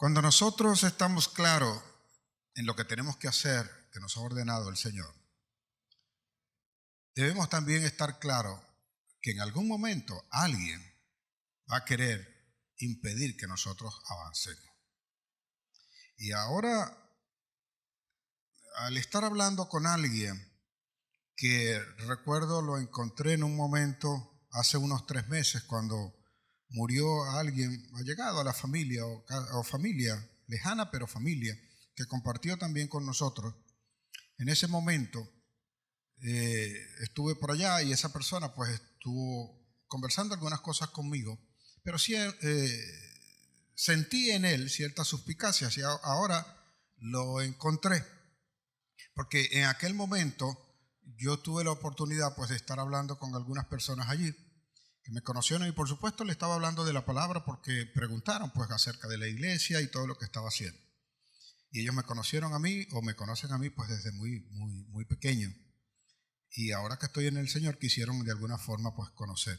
Cuando nosotros estamos claros en lo que tenemos que hacer, que nos ha ordenado el Señor, debemos también estar claros que en algún momento alguien va a querer impedir que nosotros avancemos. Y ahora, al estar hablando con alguien que recuerdo lo encontré en un momento hace unos 3 meses cuando murió alguien allegado a la familia o familia lejana, pero familia, que compartió también con nosotros. En ese momento estuve por allá y esa persona pues estuvo conversando algunas cosas conmigo, pero sí sentí en él ciertas suspicacias y ahora lo encontré, porque en aquel momento yo tuve la oportunidad pues de estar hablando con algunas personas allí que me conocieron y por supuesto le estaba hablando de la palabra porque preguntaron pues acerca de la iglesia y todo lo que estaba haciendo. Y ellos me conocieron a mí o me conocen a mí pues desde muy pequeño. Y ahora que estoy en el Señor quisieron de alguna forma pues conocer.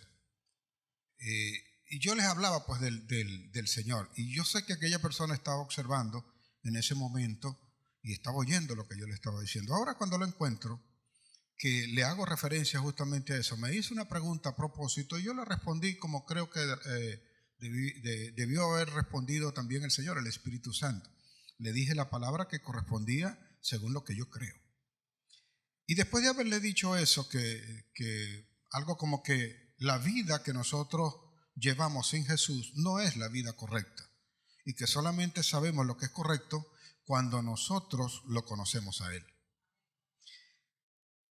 Y yo les hablaba pues del Señor. Y yo sé que aquella persona estaba observando en ese momento y estaba oyendo lo que yo le estaba diciendo. Ahora cuando lo encuentro, que le hago referencia justamente a eso, me hizo una pregunta a propósito y yo le respondí como creo que debió haber respondido también el Señor, el Espíritu Santo. Le dije la palabra que correspondía según lo que yo creo. Y después de haberle dicho eso, que algo como que la vida que nosotros llevamos sin Jesús no es la vida correcta y que solamente sabemos lo que es correcto cuando nosotros lo conocemos a Él.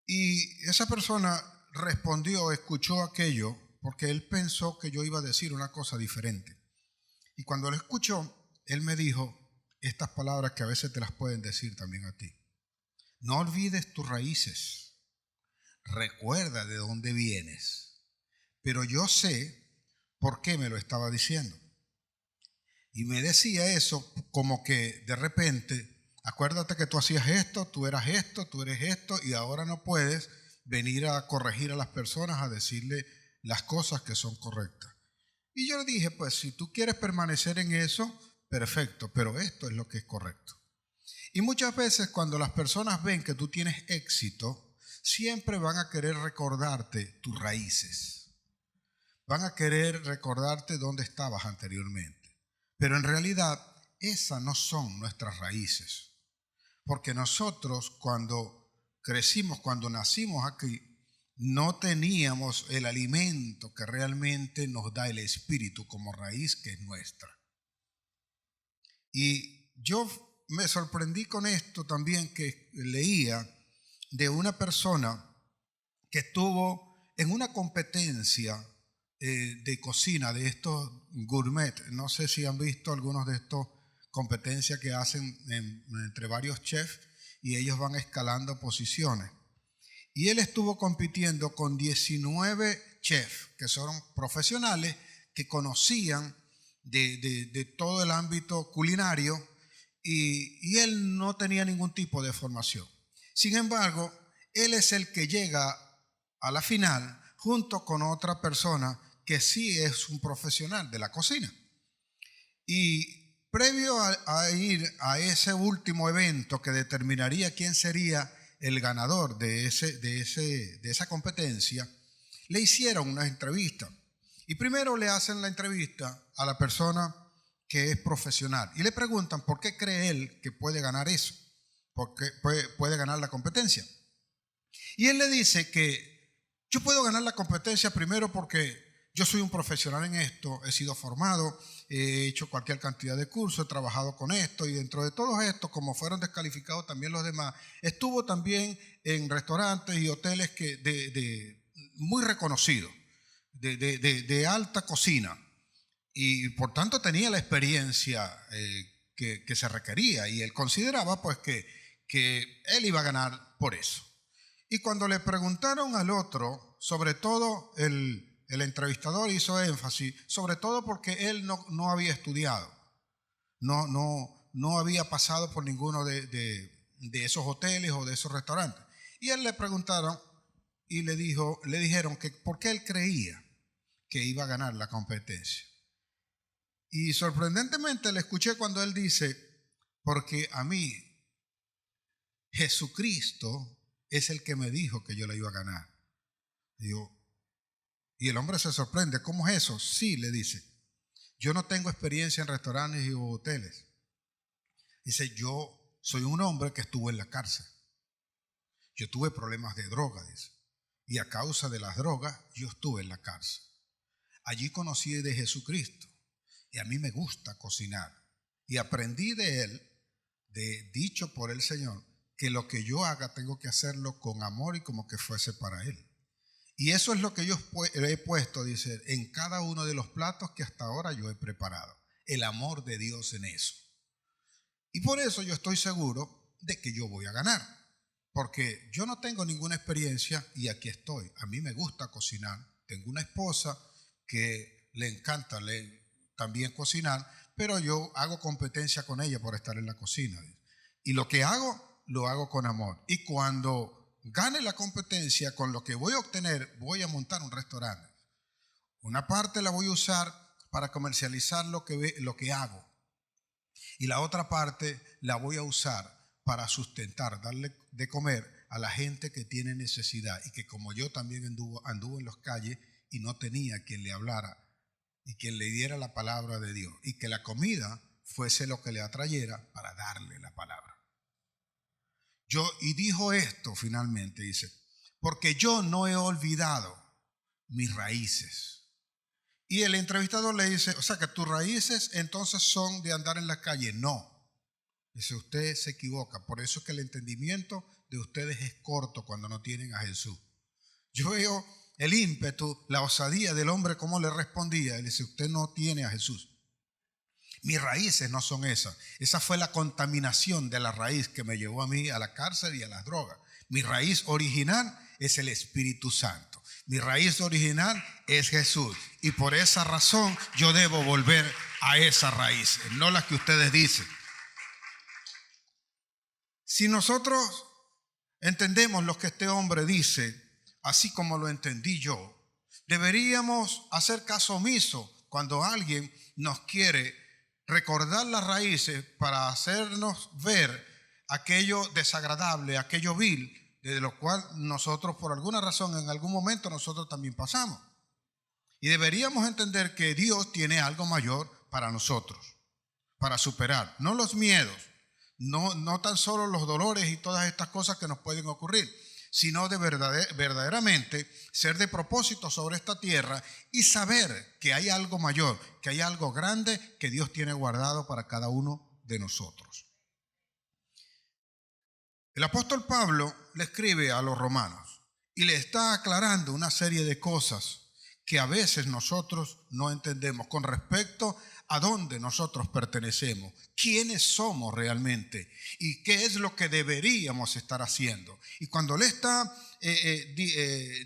Y esa persona respondió, escuchó aquello, porque él pensó que yo iba a decir una cosa diferente. Y cuando lo escuchó, él me dijo estas palabras que a veces te las pueden decir también a ti. No olvides tus raíces, recuerda de dónde vienes, pero yo sé por qué me lo estaba diciendo. Y me decía eso como que de repente, acuérdate que tú hacías esto, tú eras esto, tú eres esto, y ahora no puedes venir a corregir a las personas, a decirle las cosas que son correctas. Y yo le dije, pues si tú quieres permanecer en eso, perfecto, pero esto es lo que es correcto. Y muchas veces cuando las personas ven que tú tienes éxito, siempre van a querer recordarte tus raíces. Van a querer recordarte dónde estabas anteriormente. Pero en realidad esas no son nuestras raíces. Porque nosotros cuando crecimos, cuando nacimos aquí, no teníamos el alimento que realmente nos da el Espíritu como raíz que es nuestra. Y yo me sorprendí con esto también que leía de una persona que estuvo en una competencia de cocina, de estos gourmet. No sé si han visto algunos de estos competencias que hacen entre varios chefs y ellos van escalando posiciones. Y él estuvo compitiendo con 19 chefs que son profesionales que conocían de todo el ámbito culinario y él no tenía ningún tipo de formación. Sin embargo, él es el que llega a la final junto con otra persona que sí es un profesional de la cocina. Y previo a ir a ese último evento que determinaría quién sería el ganador de esa competencia, le hicieron una entrevista. Y primero le hacen la entrevista a la persona que es profesional y le preguntan por qué cree él que puede ganar eso, por qué puede ganar la competencia. Y él le dice que yo puedo ganar la competencia primero porque yo soy un profesional en esto, he sido formado, he hecho cualquier cantidad de cursos, he trabajado con esto y dentro de todos estos, como fueron descalificados también los demás, estuvo también en restaurantes y hoteles muy reconocidos, de alta cocina y por tanto tenía la experiencia que se requería y él consideraba pues que él iba a ganar por eso. Y cuando le preguntaron al otro, sobre todo el entrevistador hizo énfasis, sobre todo porque él no había estudiado, no había pasado por ninguno de esos hoteles o de esos restaurantes. Y él le preguntaron y le dijeron que por qué él creía que iba a ganar la competencia. Y sorprendentemente le escuché cuando él dice, porque a mí Jesucristo es el que me dijo que yo la iba a ganar. Y el hombre se sorprende, ¿cómo es eso? Sí, le dice, yo no tengo experiencia en restaurantes y hoteles. Dice, yo soy un hombre que estuvo en la cárcel. Yo tuve problemas de droga, dice. Y a causa de las drogas, yo estuve en la cárcel. Allí conocí de Jesucristo. Y a mí me gusta cocinar. Y aprendí de él, dicho por el Señor, que lo que yo haga tengo que hacerlo con amor y como que fuese para él. Y eso es lo que yo he puesto, dice, en cada uno de los platos que hasta ahora yo he preparado. El amor de Dios en eso. Y por eso yo estoy seguro de que yo voy a ganar. Porque yo no tengo ninguna experiencia y aquí estoy. A mí me gusta cocinar. Tengo una esposa que le encanta también cocinar, pero yo hago competencia con ella por estar en la cocina. Y lo que hago, lo hago con amor. Y cuando gane la competencia, con lo que voy a obtener, voy a montar un restaurante. Una parte la voy a usar para comercializar lo que hago. Y la otra parte la voy a usar para sustentar, darle de comer a la gente que tiene necesidad y que como yo también anduvo en las calles y no tenía quien le hablara y quien le diera la palabra de Dios y que la comida fuese lo que le atrayera para darle la palabra. Y dijo esto finalmente, dice, porque yo no he olvidado mis raíces. Y el entrevistador le dice, o sea que tus raíces entonces son de andar en la calle. No. Dice, usted se equivoca. Por eso es que el entendimiento de ustedes es corto cuando no tienen a Jesús. Yo veo el ímpetu, la osadía del hombre, cómo le respondía. Él dice, usted no tiene a Jesús. Mis raíces no son esas. Esa fue la contaminación de la raíz que me llevó a mí a la cárcel y a las drogas. Mi raíz original es el Espíritu Santo. Mi raíz original es Jesús. Y por esa razón yo debo volver a esa raíz, no las que ustedes dicen. Si nosotros entendemos lo que este hombre dice, así como lo entendí yo, deberíamos hacer caso omiso cuando alguien nos quiere recordar las raíces para hacernos ver aquello desagradable, aquello vil, de lo cual nosotros por alguna razón en algún momento nosotros también pasamos. Y deberíamos entender que Dios tiene algo mayor para nosotros, para superar, no los miedos, no tan solo los dolores y todas estas cosas que nos pueden ocurrir, sino de verdaderamente ser de propósito sobre esta tierra y saber que hay algo mayor, que hay algo grande que Dios tiene guardado para cada uno de nosotros. El apóstol Pablo le escribe a los romanos y le está aclarando una serie de cosas que a veces nosotros no entendemos con respecto a dónde nosotros pertenecemos, quiénes somos realmente y qué es lo que deberíamos estar haciendo. Y cuando le está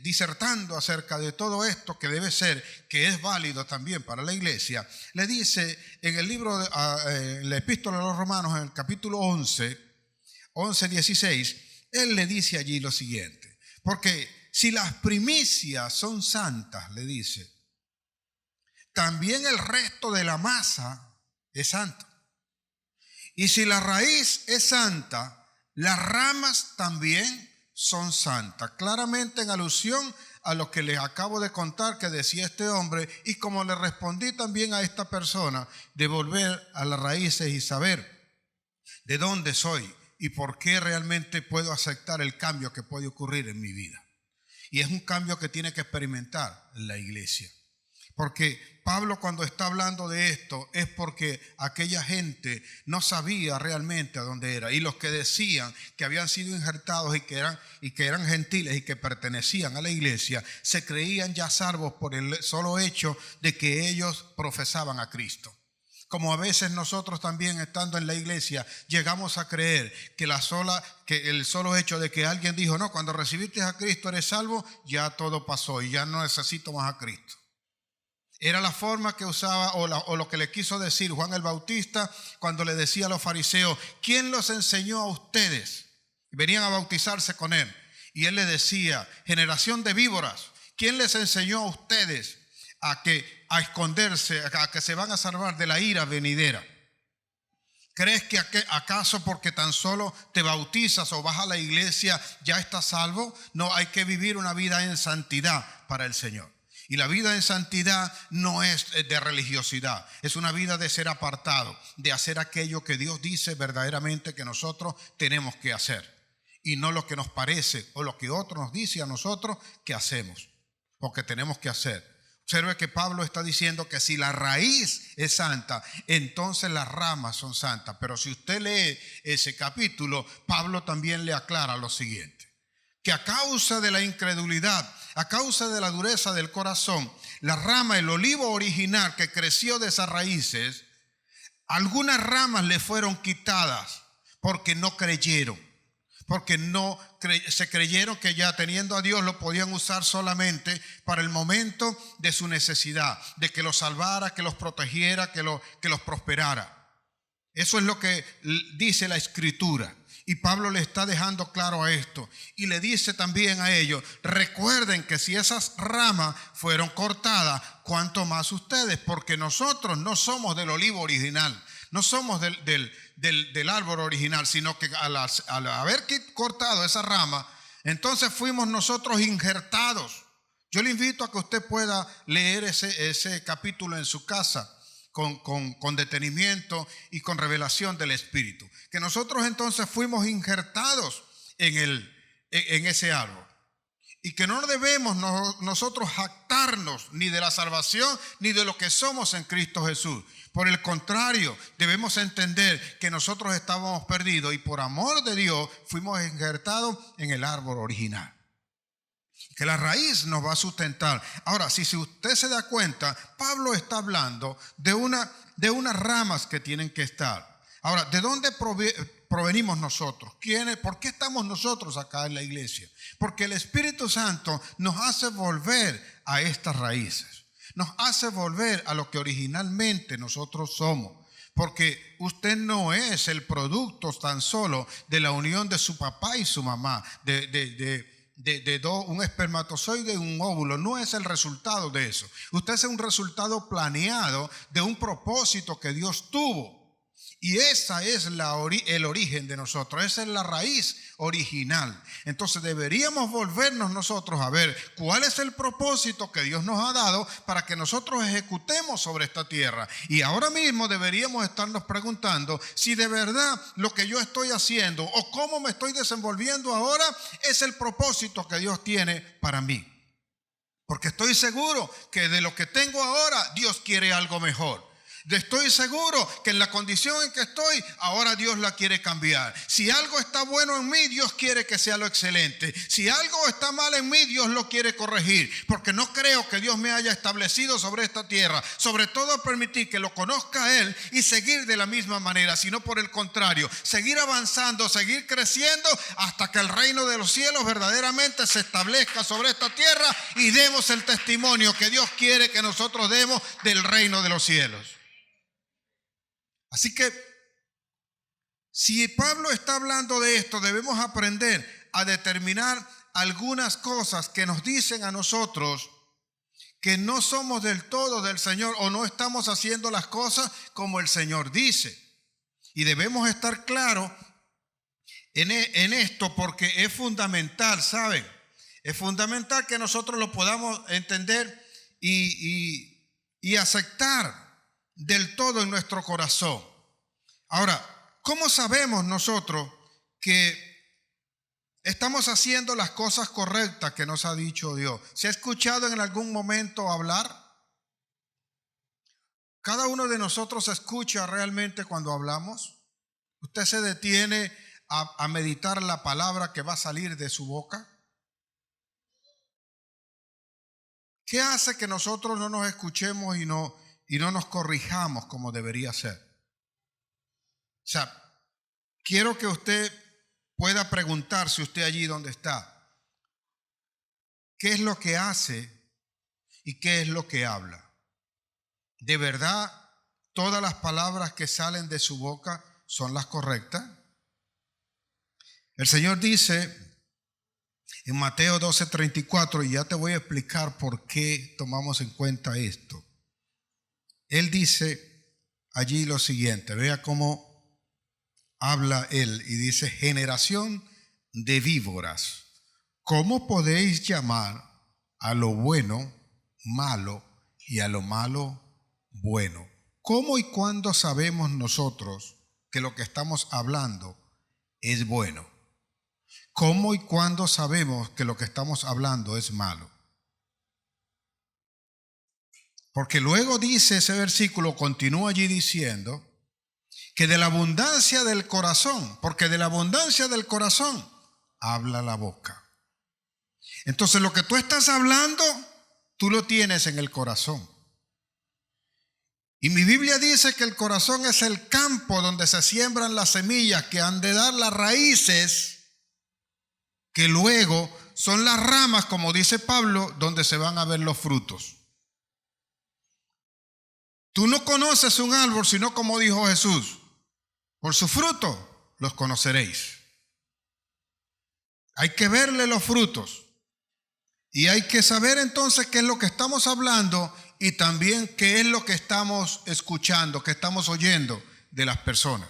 disertando acerca de todo esto que debe ser, que es válido también para la iglesia, le dice en el libro, en la epístola a los romanos, en el capítulo 11:16, él le dice allí lo siguiente, porque si las primicias son santas, le dice, también el resto de la masa es santo. Y si la raíz es santa, las ramas también son santas. Claramente en alusión a lo que les acabo de contar que decía este hombre y como le respondí también a esta persona de volver a las raíces y saber de dónde soy y por qué realmente puedo aceptar el cambio que puede ocurrir en mi vida. Y es un cambio que tiene que experimentar la iglesia. Porque Pablo cuando está hablando de esto es porque aquella gente no sabía realmente a dónde era. Y los que decían que habían sido injertados y que eran gentiles y que pertenecían a la iglesia, se creían ya salvos por el solo hecho de que ellos profesaban a Cristo. Como a veces nosotros también estando en la iglesia llegamos a creer que el solo hecho de que alguien dijo, no, cuando recibiste a Cristo eres salvo, ya todo pasó y ya no necesito más a Cristo. Era la forma que usaba o lo que le quiso decir Juan el Bautista cuando le decía a los fariseos, ¿quién los enseñó a ustedes? Venían a bautizarse con él. Y él le decía, generación de víboras, ¿quién les enseñó a ustedes a que a esconderse, a que se van a salvar de la ira venidera? ¿Crees que acaso porque tan solo te bautizas o vas a la iglesia ya estás salvo? No, hay que vivir una vida en santidad para el Señor. Y la vida en santidad no es de religiosidad, es una vida de ser apartado, de hacer aquello que Dios dice verdaderamente que nosotros tenemos que hacer, y no lo que nos parece o lo que otro nos dice a nosotros que hacemos o que tenemos que hacer. Observe que Pablo está diciendo que si la raíz es santa, entonces las ramas son santas. Pero si usted lee ese capítulo, Pablo también le aclara lo siguiente: que a causa de la incredulidad, a causa de la dureza del corazón, la rama, el olivo original que creció de esas raíces, algunas ramas le fueron quitadas porque no creyeron. Porque se creyeron que ya teniendo a Dios lo podían usar solamente para el momento de su necesidad, de que los salvara, que los protegiera, que los prosperara. Eso es lo que dice la Escritura. Y Pablo le está dejando claro a esto. Y le dice también a ellos: recuerden que si esas ramas fueron cortadas, cuánto más ustedes, porque nosotros no somos del olivo original, no somos del árbol original, sino que al haber cortado esa rama, entonces fuimos nosotros injertados. Yo le invito a que usted pueda leer ese capítulo en su casa con detenimiento y con revelación del Espíritu. Que nosotros entonces fuimos injertados en ese árbol. Y que no debemos nosotros jactarnos ni de la salvación ni de lo que somos en Cristo Jesús. Por el contrario, debemos entender que nosotros estábamos perdidos y por amor de Dios fuimos injertados en el árbol original. Que la raíz nos va a sustentar. Ahora, si usted se da cuenta, Pablo está hablando de unas ramas que tienen que estar. Ahora, ¿de dónde provenimos nosotros? ¿Por qué estamos nosotros acá en la iglesia? Porque el Espíritu Santo nos hace volver a estas raíces. Nos hace volver a lo que originalmente nosotros somos. Porque usted no es el producto tan solo de la unión de su papá y su mamá, un espermatozoide y un óvulo. No es el resultado de eso. Usted es un resultado planeado de un propósito que Dios tuvo. Y esa es el origen de nosotros, esa es la raíz original. Entonces deberíamos volvernos nosotros a ver cuál es el propósito que Dios nos ha dado para que nosotros ejecutemos sobre esta tierra. Y ahora mismo deberíamos estarnos preguntando si de verdad lo que yo estoy haciendo o cómo me estoy desenvolviendo ahora es el propósito que Dios tiene para mí. Porque estoy seguro que de lo que tengo ahora Dios quiere algo mejor. Estoy seguro que en la condición en que estoy, ahora Dios la quiere cambiar. Si algo está bueno en mí, Dios quiere que sea lo excelente. Si algo está mal en mí, Dios lo quiere corregir. Porque no creo que Dios me haya establecido sobre esta tierra, sobre todo permitir que lo conozca a Él y seguir de la misma manera, sino por el contrario, seguir avanzando, seguir creciendo hasta que el reino de los cielos verdaderamente se establezca sobre esta tierra y demos el testimonio que Dios quiere que nosotros demos del reino de los cielos. Así que, si Pablo está hablando de esto, debemos aprender a determinar algunas cosas que nos dicen a nosotros que no somos del todo del Señor o no estamos haciendo las cosas como el Señor dice. Y debemos estar claros en esto porque es fundamental, ¿saben? Es fundamental que nosotros lo podamos entender y aceptar del todo en nuestro corazón. Ahora, ¿cómo sabemos nosotros que estamos haciendo las cosas correctas que nos ha dicho Dios? ¿Se ha escuchado en algún momento hablar? ¿Cada uno de nosotros escucha realmente cuando hablamos? ¿Usted se detiene a meditar la palabra que va a salir de su boca? ¿Qué hace que nosotros no nos escuchemos y no nos corrijamos como debería ser? O sea, quiero que usted pueda preguntarse, usted allí donde está, ¿qué es lo que hace y qué es lo que habla? ¿De verdad todas las palabras que salen de su boca son las correctas? El Señor dice en Mateo 12:34, y ya te voy a explicar por qué tomamos en cuenta esto. él dice allí lo siguiente, vea cómo habla él y dice: generación de víboras, ¿cómo podéis llamar a lo bueno malo y a lo malo bueno? ¿Cómo y cuándo sabemos nosotros que lo que estamos hablando es bueno? ¿Cómo y cuándo sabemos que lo que estamos hablando es malo? Porque luego dice ese versículo, continúa allí diciendo que de la abundancia del corazón, porque de la abundancia del corazón habla la boca. Entonces lo que tú estás hablando, tú lo tienes en el corazón. Y mi Biblia dice que el corazón es el campo donde se siembran las semillas que han de dar las raíces, que luego son las ramas, como dice Pablo, donde se van a ver los frutos. Tú no conoces un árbol, sino como dijo Jesús, por su fruto los conoceréis. Hay que verle los frutos. Y hay que saber entonces qué es lo que estamos hablando y también qué es lo que estamos escuchando, qué estamos oyendo de las personas.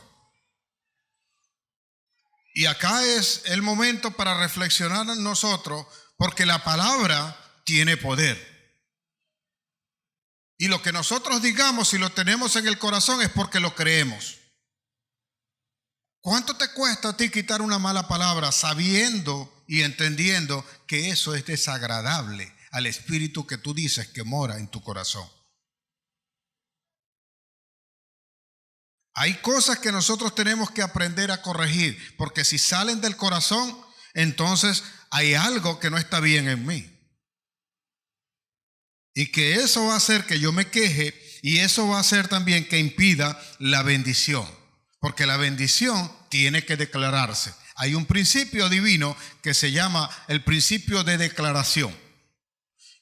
Y acá es el momento para reflexionar en nosotros, porque la palabra tiene poder. Y lo que nosotros digamos, si lo tenemos en el corazón, es porque lo creemos. ¿Cuánto te cuesta a ti quitar una mala palabra sabiendo y entendiendo que eso es desagradable al espíritu que tú dices que mora en tu corazón? Hay cosas que nosotros tenemos que aprender a corregir, porque si salen del corazón, entonces hay algo que no está bien en mí. Y que eso va a hacer que yo me queje, y eso va a hacer también que impida la bendición. Porque la bendición tiene que declararse. Hay un principio divino que se llama el principio de declaración.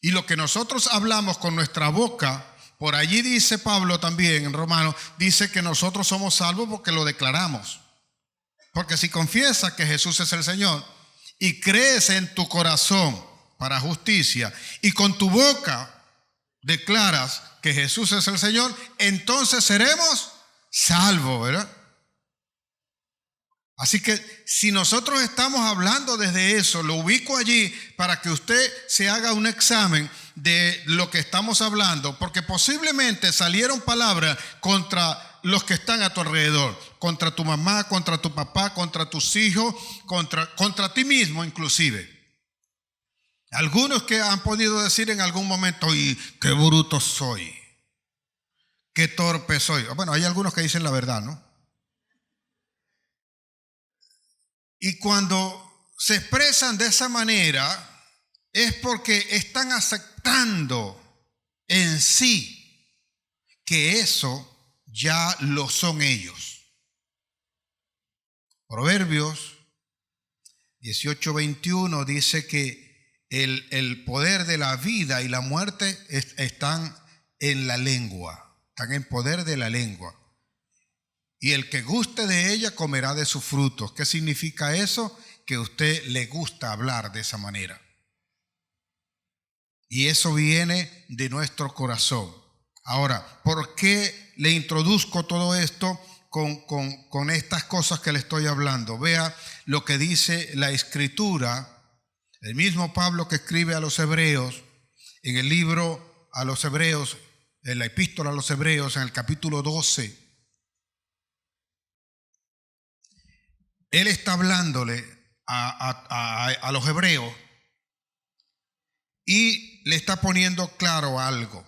Y lo que nosotros hablamos con nuestra boca, por allí dice Pablo también en Romanos, dice que nosotros somos salvos porque lo declaramos. Porque si confiesas que Jesús es el Señor y crees en tu corazón para justicia y con tu boca declaras que Jesús es el Señor, entonces seremos salvos, ¿verdad? Así que si nosotros estamos hablando desde eso, lo ubico allí para que usted se haga un examen de lo que estamos hablando, porque posiblemente salieron palabras contra los que están a tu alrededor, contra tu mamá, contra tu papá, contra tus hijos, contra ti mismo inclusive. Algunos que han podido decir en algún momento: y qué bruto soy, qué torpe soy. Bueno, hay algunos que dicen la verdad, ¿no? Y cuando se expresan de esa manera es porque están aceptando en sí que eso ya lo son ellos. Proverbios 18:21 dice que el poder de la vida y la muerte están en la lengua, están en poder de la lengua. Y el que guste de ella comerá de sus frutos. ¿Qué significa eso? Que a usted le gusta hablar de esa manera. Y eso viene de nuestro corazón. Ahora, ¿por qué le introduzco todo esto con estas cosas que le estoy hablando? Vea lo que dice la Escritura, el mismo Pablo que escribe a los Hebreos, en el libro a los Hebreos, en la epístola a los Hebreos, en el capítulo 12. Él está hablándole a los hebreos y le está poniendo claro algo.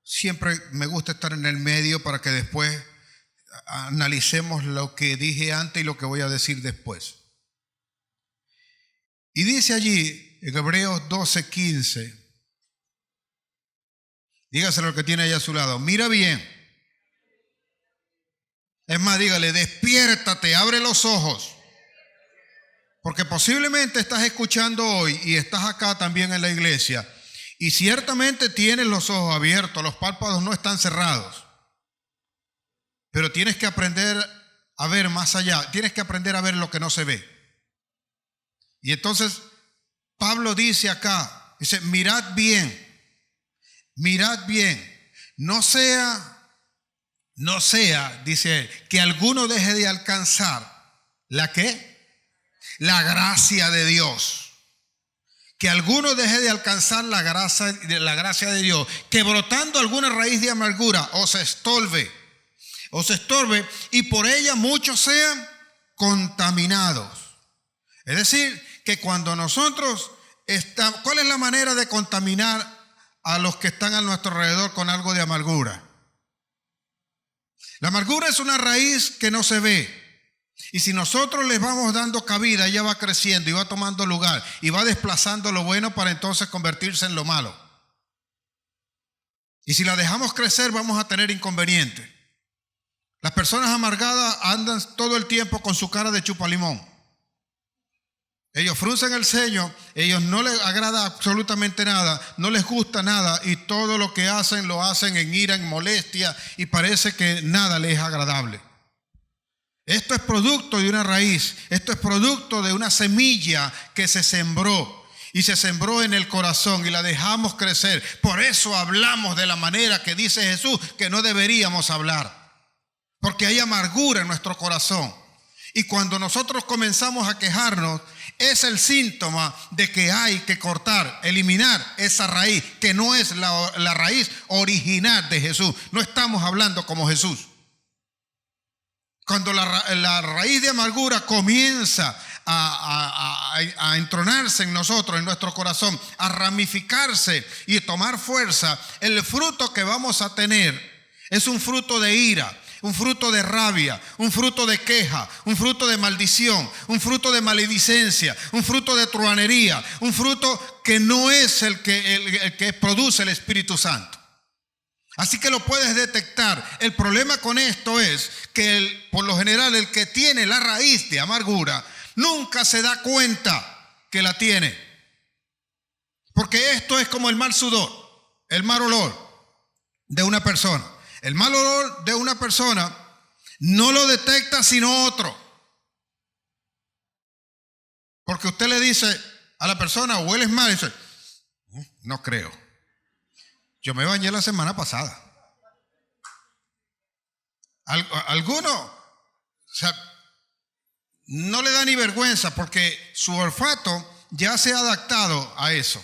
Siempre me gusta estar en el medio para que después analicemos lo que dije antes y lo que voy a decir después. Y dice allí, en Hebreos 12:15, dígaselo al que tiene allá a su lado: mira bien. Es más, dígale: despiértate, abre los ojos. Porque posiblemente estás escuchando hoy y estás acá también en la iglesia y ciertamente tienes los ojos abiertos, los párpados no están cerrados. Pero tienes que aprender a ver más allá, tienes que aprender a ver lo que no se ve. Y entonces Pablo dice acá, dice: mirad bien, no sea, dice él, que alguno deje de alcanzar ¿la qué? La gracia de Dios. Que alguno deje de alcanzar la gracia de Dios, que brotando alguna raíz de amargura os estorbe, y por ella muchos sean contaminados. Es decir, que cuando nosotros estamos, ¿cuál es la manera de contaminar a los que están a nuestro alrededor con algo de amargura? La amargura es una raíz que no se ve. Y si nosotros les vamos dando cabida, ella va creciendo y va tomando lugar y va desplazando lo bueno para entonces convertirse en lo malo. Y si la dejamos crecer, vamos a tener inconvenientes. Las personas amargadas andan todo el tiempo con su cara de chupalimón. Ellos fruncen el ceño, ellos no les agrada absolutamente nada, no les gusta nada y todo lo que hacen lo hacen en ira, en molestia y parece que nada les es agradable. Esto es producto de una raíz, esto es producto de una semilla que se sembró y se sembró en el corazón y la dejamos crecer. Por eso hablamos de la manera que dice Jesús que no deberíamos hablar, porque hay amargura en nuestro corazón. Y cuando nosotros comenzamos a quejarnos, es el síntoma de que hay que cortar, eliminar esa raíz, que no es la raíz original de Jesús. No estamos hablando como Jesús. Cuando la raíz de amargura comienza a entronarse en nosotros, en nuestro corazón, a ramificarse y tomar fuerza, el fruto que vamos a tener es un fruto de ira, un fruto de rabia, un fruto de queja, un fruto de maldición, un fruto de maledicencia, un fruto de truhanería, un fruto que no es el que produce el Espíritu Santo. Así que lo puedes detectar. El problema con esto es que por lo general el que tiene la raíz de amargura nunca se da cuenta que la tiene. Porque esto es como el mal sudor, el mal olor de una persona. El mal olor de una persona no lo detecta sino otro. Porque usted le dice a la persona, hueles mal, y dice, no creo. Yo me bañé la semana pasada. Alguno, o sea, no le da ni vergüenza porque su olfato ya se ha adaptado a eso.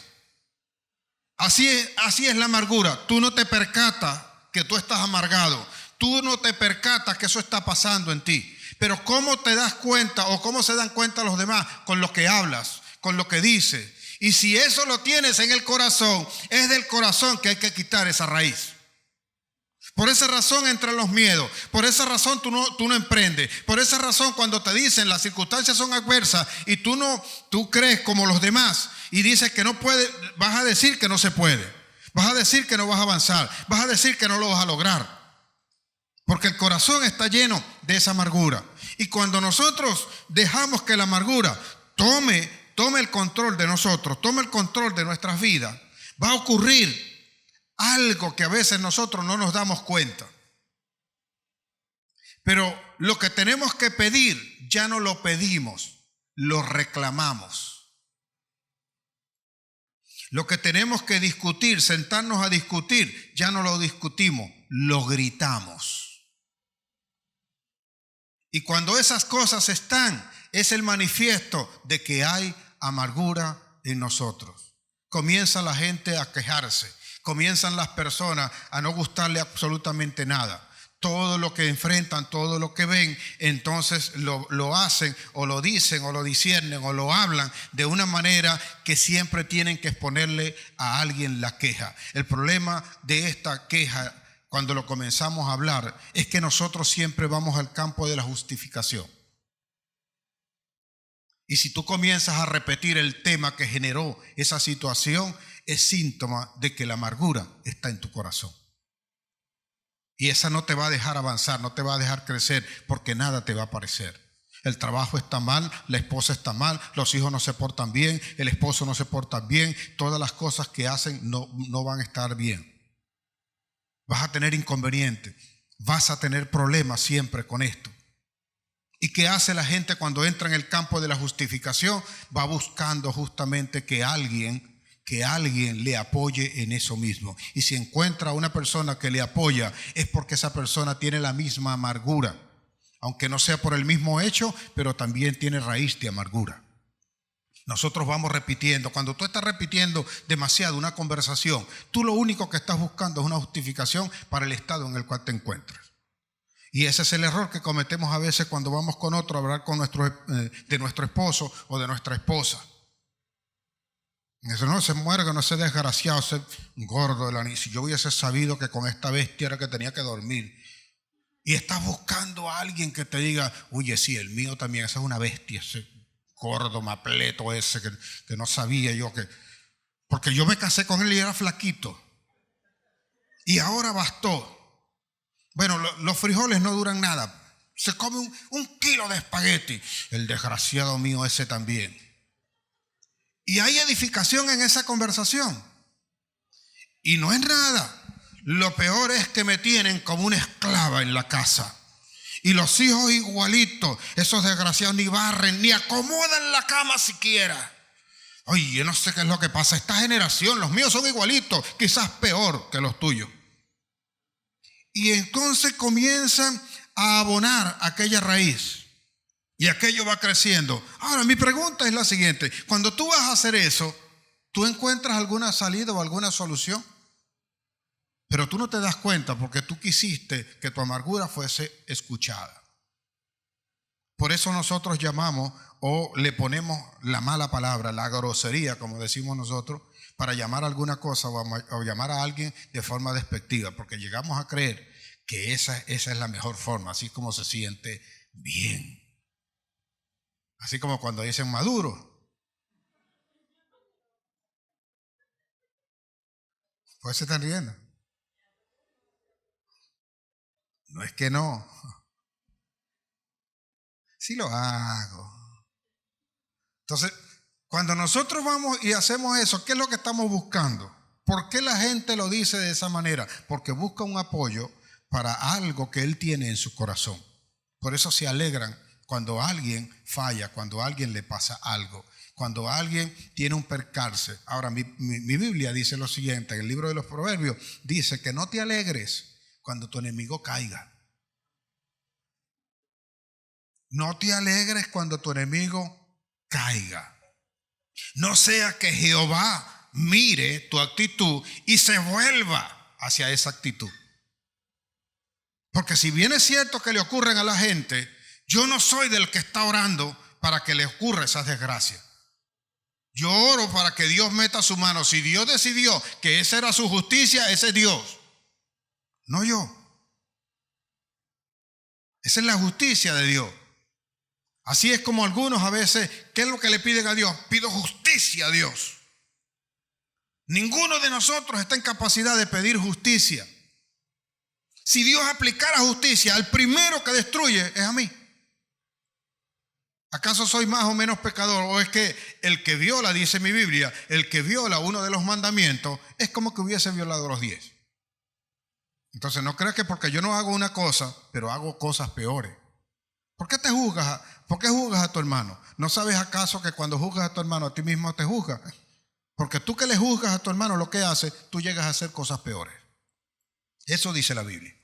Así es la amargura. Tú no te percatas que tú estás amargado. Tú no te percatas que eso está pasando en ti. Pero ¿cómo te das cuenta o cómo se dan cuenta los demás? Con lo que hablas, con lo que dices. Y si eso lo tienes en el corazón, es del corazón que hay que quitar esa raíz. Por esa razón entran los miedos. Por esa razón tú no emprendes. Por esa razón cuando te dicen las circunstancias son adversas y tú crees como los demás y dices que no puedes, vas a decir que no se puede. Vas a decir que no vas a avanzar. Vas a decir que no lo vas a lograr. Porque el corazón está lleno de esa amargura. Y cuando nosotros dejamos que la amargura tome el control de nosotros, tome el control de nuestras vidas, va a ocurrir algo que a veces nosotros no nos damos cuenta. Pero lo que tenemos que pedir ya no lo pedimos, lo reclamamos. Lo que tenemos que discutir, sentarnos a discutir, ya no lo discutimos, lo gritamos. Y cuando esas cosas están, es el manifiesto de que hay amargura en nosotros. Comienza la gente a quejarse, comienzan las personas a no gustarle absolutamente nada. Todo lo que enfrentan, todo lo que ven, entonces lo hacen o lo dicen o lo disciernen o lo hablan de una manera que siempre tienen que exponerle a alguien la queja. El problema de esta queja, cuando lo comenzamos a hablar, es que nosotros siempre vamos al campo de la justificación. Y si tú comienzas a repetir el tema que generó esa situación, es síntoma de que la amargura está en tu corazón. Y esa no te va a dejar avanzar, no te va a dejar crecer, porque nada te va a parecer. El trabajo está mal, la esposa está mal, los hijos no se portan bien, el esposo no se porta bien, todas las cosas que hacen no van a estar bien. Vas a tener inconvenientes, vas a tener problemas siempre con esto. ¿Y qué hace la gente cuando entra en el campo de la justificación? Va buscando justamente que alguien que alguien le apoye en eso mismo. Y si encuentra una persona que le apoya, es porque esa persona tiene la misma amargura, aunque no sea por el mismo hecho, pero también tiene raíz de amargura. Nosotros vamos repitiendo. Cuando tú estás repitiendo demasiado una conversación, tú lo único que estás buscando es una justificación para el estado en el cual te encuentras. Y ese es el error que cometemos a veces cuando vamos con otro a hablar con de nuestro esposo o de nuestra esposa. Eso no se muerga, no se desgraciado, ese gordo de la niña. Si yo hubiese sabido que con esta bestia era que tenía que dormir. Y estás buscando a alguien que te diga, oye, sí, el mío también, esa es una bestia, ese gordo mapleto ese que no sabía yo que... Porque yo me casé con él y era flaquito. Y ahora bastó. Bueno, los frijoles no duran nada. Se come un kilo de espagueti. El desgraciado mío ese también. Y hay edificación en esa conversación. Y no es nada. Lo peor es que me tienen como una esclava en la casa. Y los hijos igualitos. Esos desgraciados ni barren, ni acomodan la cama siquiera. Oye, yo no sé qué es lo que pasa. Esta generación, los míos son igualitos. Quizás peor que los tuyos. Y entonces comienzan a abonar aquella raíz. Y aquello va creciendo. Ahora, mi pregunta es la siguiente. Cuando tú vas a hacer eso, ¿tú encuentras alguna salida o alguna solución? Pero tú no te das cuenta porque tú quisiste que tu amargura fuese escuchada. Por eso nosotros llamamos o le ponemos la mala palabra, la grosería, como decimos nosotros, para llamar a alguna cosa o llamar a alguien de forma despectiva, porque llegamos a creer que esa es la mejor forma, así como se siente bien. Así como cuando dicen Maduro. Pues se están riendo. No es que no. Sí lo hago. Entonces, cuando nosotros vamos y hacemos eso, ¿qué es lo que estamos buscando? ¿Por qué la gente lo dice de esa manera? Porque busca un apoyo para algo que él tiene en su corazón. Por eso se alegran cuando alguien falla, cuando a alguien le pasa algo, cuando alguien tiene un percance. Ahora, mi Biblia dice lo siguiente, en el libro de los Proverbios, dice que no te alegres cuando tu enemigo caiga. No te alegres cuando tu enemigo caiga. No sea que Jehová mire tu actitud y se vuelva hacia esa actitud. Porque si bien es cierto que le ocurren a la gente, yo no soy del que está orando para que le ocurra esas desgracias. Yo oro para que Dios meta su mano. Si Dios decidió que esa era su justicia, ese es Dios, no yo. Esa es la justicia de Dios. Así es como algunos a veces, ¿qué es lo que le piden a Dios? Pido justicia a Dios. Ninguno de nosotros está en capacidad de pedir justicia. Si Dios aplicara justicia, al primero que destruye es a mí. ¿Acaso soy más o menos pecador? ¿O es que el que viola, dice mi Biblia, el que viola uno de los mandamientos es como que hubiese violado los 10? Entonces no creas que porque yo no hago una cosa, pero hago cosas peores. ¿Por qué te juzgas? ¿Por qué juzgas a tu hermano? ¿No sabes acaso que cuando juzgas a tu hermano a ti mismo te juzgas? Porque tú que le juzgas a tu hermano lo que hace, tú llegas a hacer cosas peores. Eso dice la Biblia.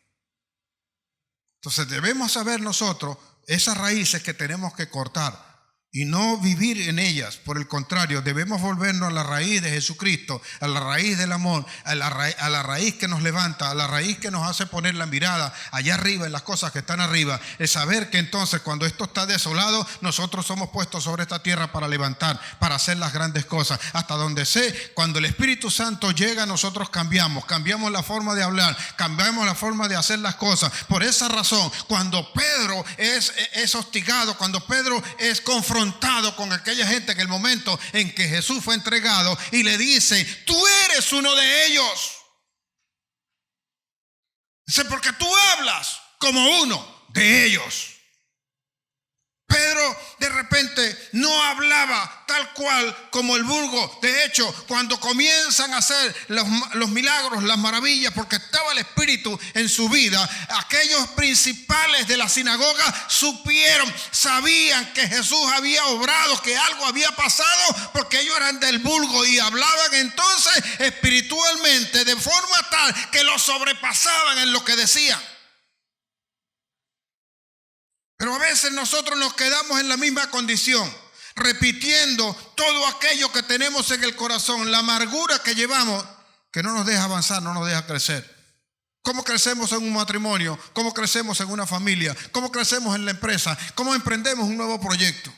Entonces debemos saber nosotros esas raíces que tenemos que cortar y no vivir en ellas. Por el contrario, debemos volvernos a la raíz de Jesucristo, a la raíz del amor, a la raíz que nos levanta, a la raíz que nos hace poner la mirada allá arriba en las cosas que están arriba. Es saber que entonces cuando esto está desolado, nosotros somos puestos sobre esta tierra para levantar, para hacer las grandes cosas. Hasta donde sé, cuando el Espíritu Santo llega, nosotros cambiamos la forma de hablar, cambiamos la forma de hacer las cosas. Por esa razón, cuando Pedro es hostigado, cuando Pedro es confrontado con aquella gente en el momento en que Jesús fue entregado y le dice, tú eres uno de ellos. Dice, porque tú hablas como uno de ellos. Pedro de repente no hablaba tal cual como el vulgo. De hecho, cuando comienzan a hacer los milagros, las maravillas, porque estaba el Espíritu en su vida, aquellos principales de la sinagoga sabían que Jesús había obrado, que algo había pasado, porque ellos eran del vulgo y hablaban entonces espiritualmente de forma tal que lo sobrepasaban en lo que decían. Pero a veces nosotros nos quedamos en la misma condición, repitiendo todo aquello que tenemos en el corazón, la amargura que llevamos, que no nos deja avanzar, no nos deja crecer. ¿Cómo crecemos en un matrimonio? ¿Cómo crecemos en una familia? ¿Cómo crecemos en la empresa? ¿Cómo emprendemos un nuevo proyecto?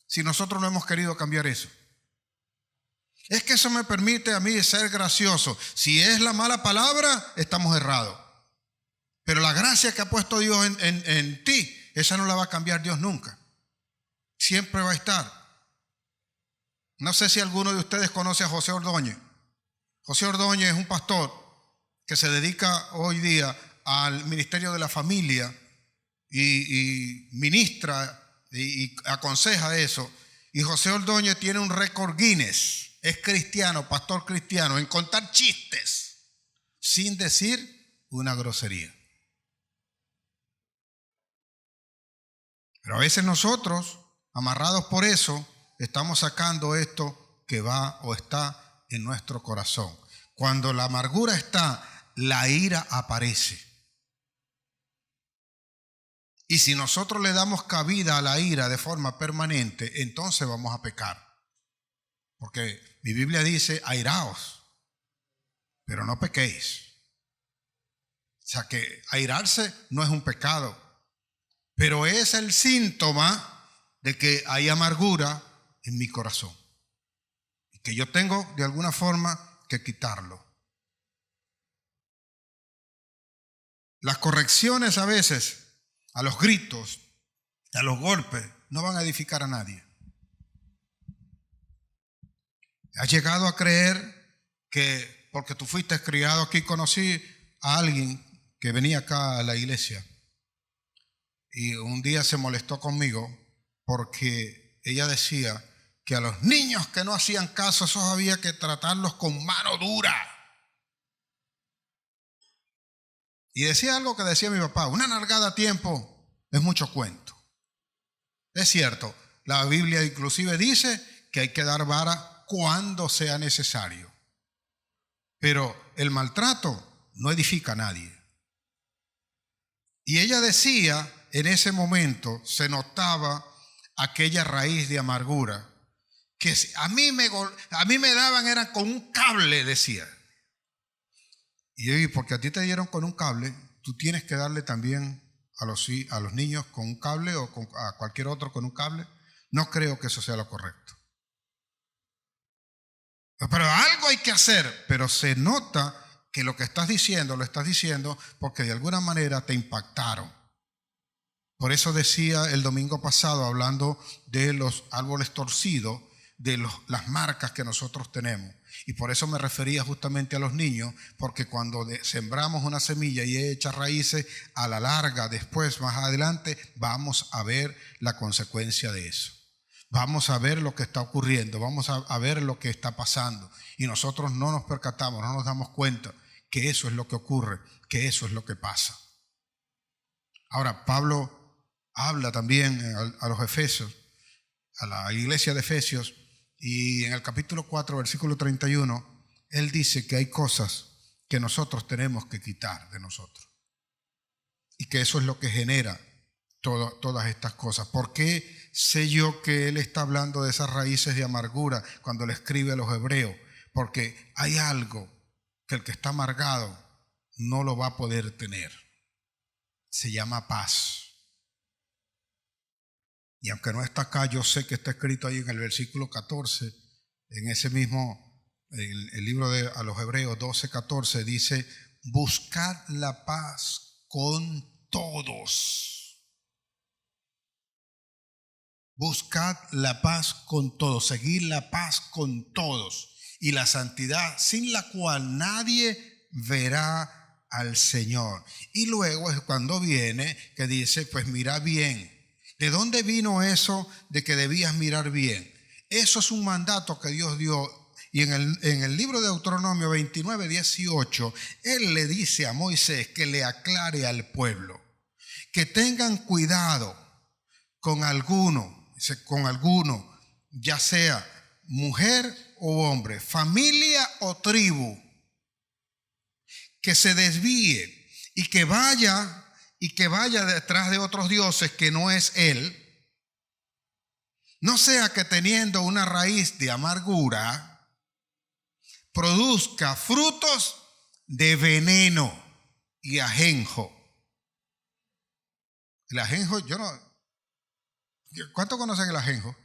Si nosotros no hemos querido cambiar eso. Es que eso me permite a mí ser gracioso. Si es la mala palabra, estamos errados. Pero la gracia que ha puesto Dios en ti, esa no la va a cambiar Dios nunca. Siempre va a estar. No sé si alguno de ustedes conoce a José Ordóñez. José Ordóñez es un pastor que se dedica hoy día al ministerio de la familia y ministra y aconseja eso. Y José Ordóñez tiene un récord Guinness. Es cristiano, pastor cristiano, en contar chistes sin decir una grosería. Pero a veces nosotros, amarrados por eso, estamos sacando esto que va o está en nuestro corazón. Cuando la amargura está, la ira aparece. Y si nosotros le damos cabida a la ira de forma permanente, entonces vamos a pecar. Porque mi Biblia dice, airaos, pero no pequéis. O sea que airarse no es un pecado. Pero es el síntoma de que hay amargura en mi corazón. Y que yo tengo de alguna forma que quitarlo. Las correcciones a veces, a los gritos, a los golpes, no van a edificar a nadie. ¿Has llegado a creer que porque tú fuiste criado aquí? Conocí a alguien que venía acá a la iglesia. Y un día se molestó conmigo porque ella decía que a los niños que no hacían caso, esos había que tratarlos con mano dura. Y decía algo que decía mi papá, una nalgada a tiempo es mucho cuento. Es cierto, la Biblia inclusive dice que hay que dar vara cuando sea necesario. Pero el maltrato no edifica a nadie. Y ella decía, en ese momento se notaba aquella raíz de amargura que a mí me daban, era con un cable, decía. Y yo, porque a ti te dieron con un cable, tú tienes que darle también a los niños con un cable o a cualquier otro con un cable. No creo que eso sea lo correcto. Pero algo hay que hacer, pero se nota que lo que estás diciendo, lo estás diciendo porque de alguna manera te impactaron. Por eso decía el domingo pasado, hablando de los árboles torcidos, de las marcas que nosotros tenemos. Y por eso me refería justamente a los niños, porque cuando sembramos una semilla y echa raíces, a la larga, después, más adelante, vamos a ver la consecuencia de eso. Vamos a ver lo que está ocurriendo, vamos a ver lo que está pasando. Y nosotros no nos percatamos, no nos damos cuenta que eso es lo que ocurre, que eso es lo que pasa. Ahora, Pablo habla también a los Efesios, a la iglesia de Efesios, y en el capítulo 4, versículo 31, él dice que hay cosas que nosotros tenemos que quitar de nosotros. Y que eso es lo que genera todas estas cosas. ¿Por qué sé yo que él está hablando de esas raíces de amargura cuando le escribe a los hebreos? Porque hay algo que el que está amargado no lo va a poder tener. Se llama paz. Y aunque no está acá, yo sé que está escrito ahí en el versículo 14, en ese mismo, el libro a los Hebreos 12:14, dice, buscad la paz con todos. Buscad la paz con todos, seguir la paz con todos y la santidad sin la cual nadie verá al Señor. Y luego es cuando viene que dice, pues mira bien. ¿De dónde vino eso de que debías mirar bien? Eso es un mandato que Dios dio. Y en el libro de Deuteronomio 29, 18, Él le dice a Moisés que le aclare al pueblo, que tengan cuidado con alguno, ya sea mujer o hombre, familia o tribu, que se desvíe y que vaya detrás de otros dioses que no es Él, no sea que teniendo una raíz de amargura produzca frutos de veneno y ajenjo. El ajenjo, ¿cuántos conocen el ajenjo?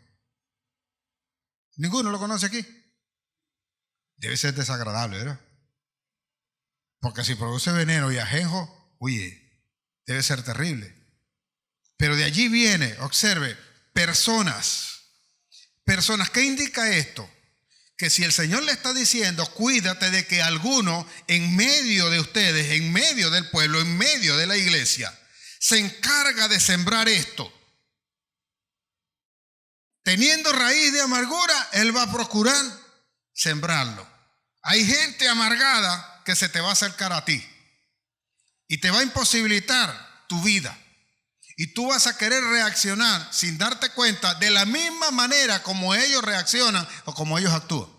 ¿Ninguno lo conoce aquí? Debe ser desagradable, ¿verdad? Porque si produce veneno y ajenjo, oye, debe ser terrible. Pero de allí viene, observe, personas. ¿Qué indica esto? Que si el Señor le está diciendo, cuídate de que alguno en medio de ustedes, en medio del pueblo, en medio de la iglesia, se encarga de sembrar esto. Teniendo raíz de amargura, Él va a procurar sembrarlo. Hay gente amargada que se te va a acercar a ti y te va a imposibilitar tu vida. Y tú vas a querer reaccionar sin darte cuenta de la misma manera como ellos reaccionan o como ellos actúan.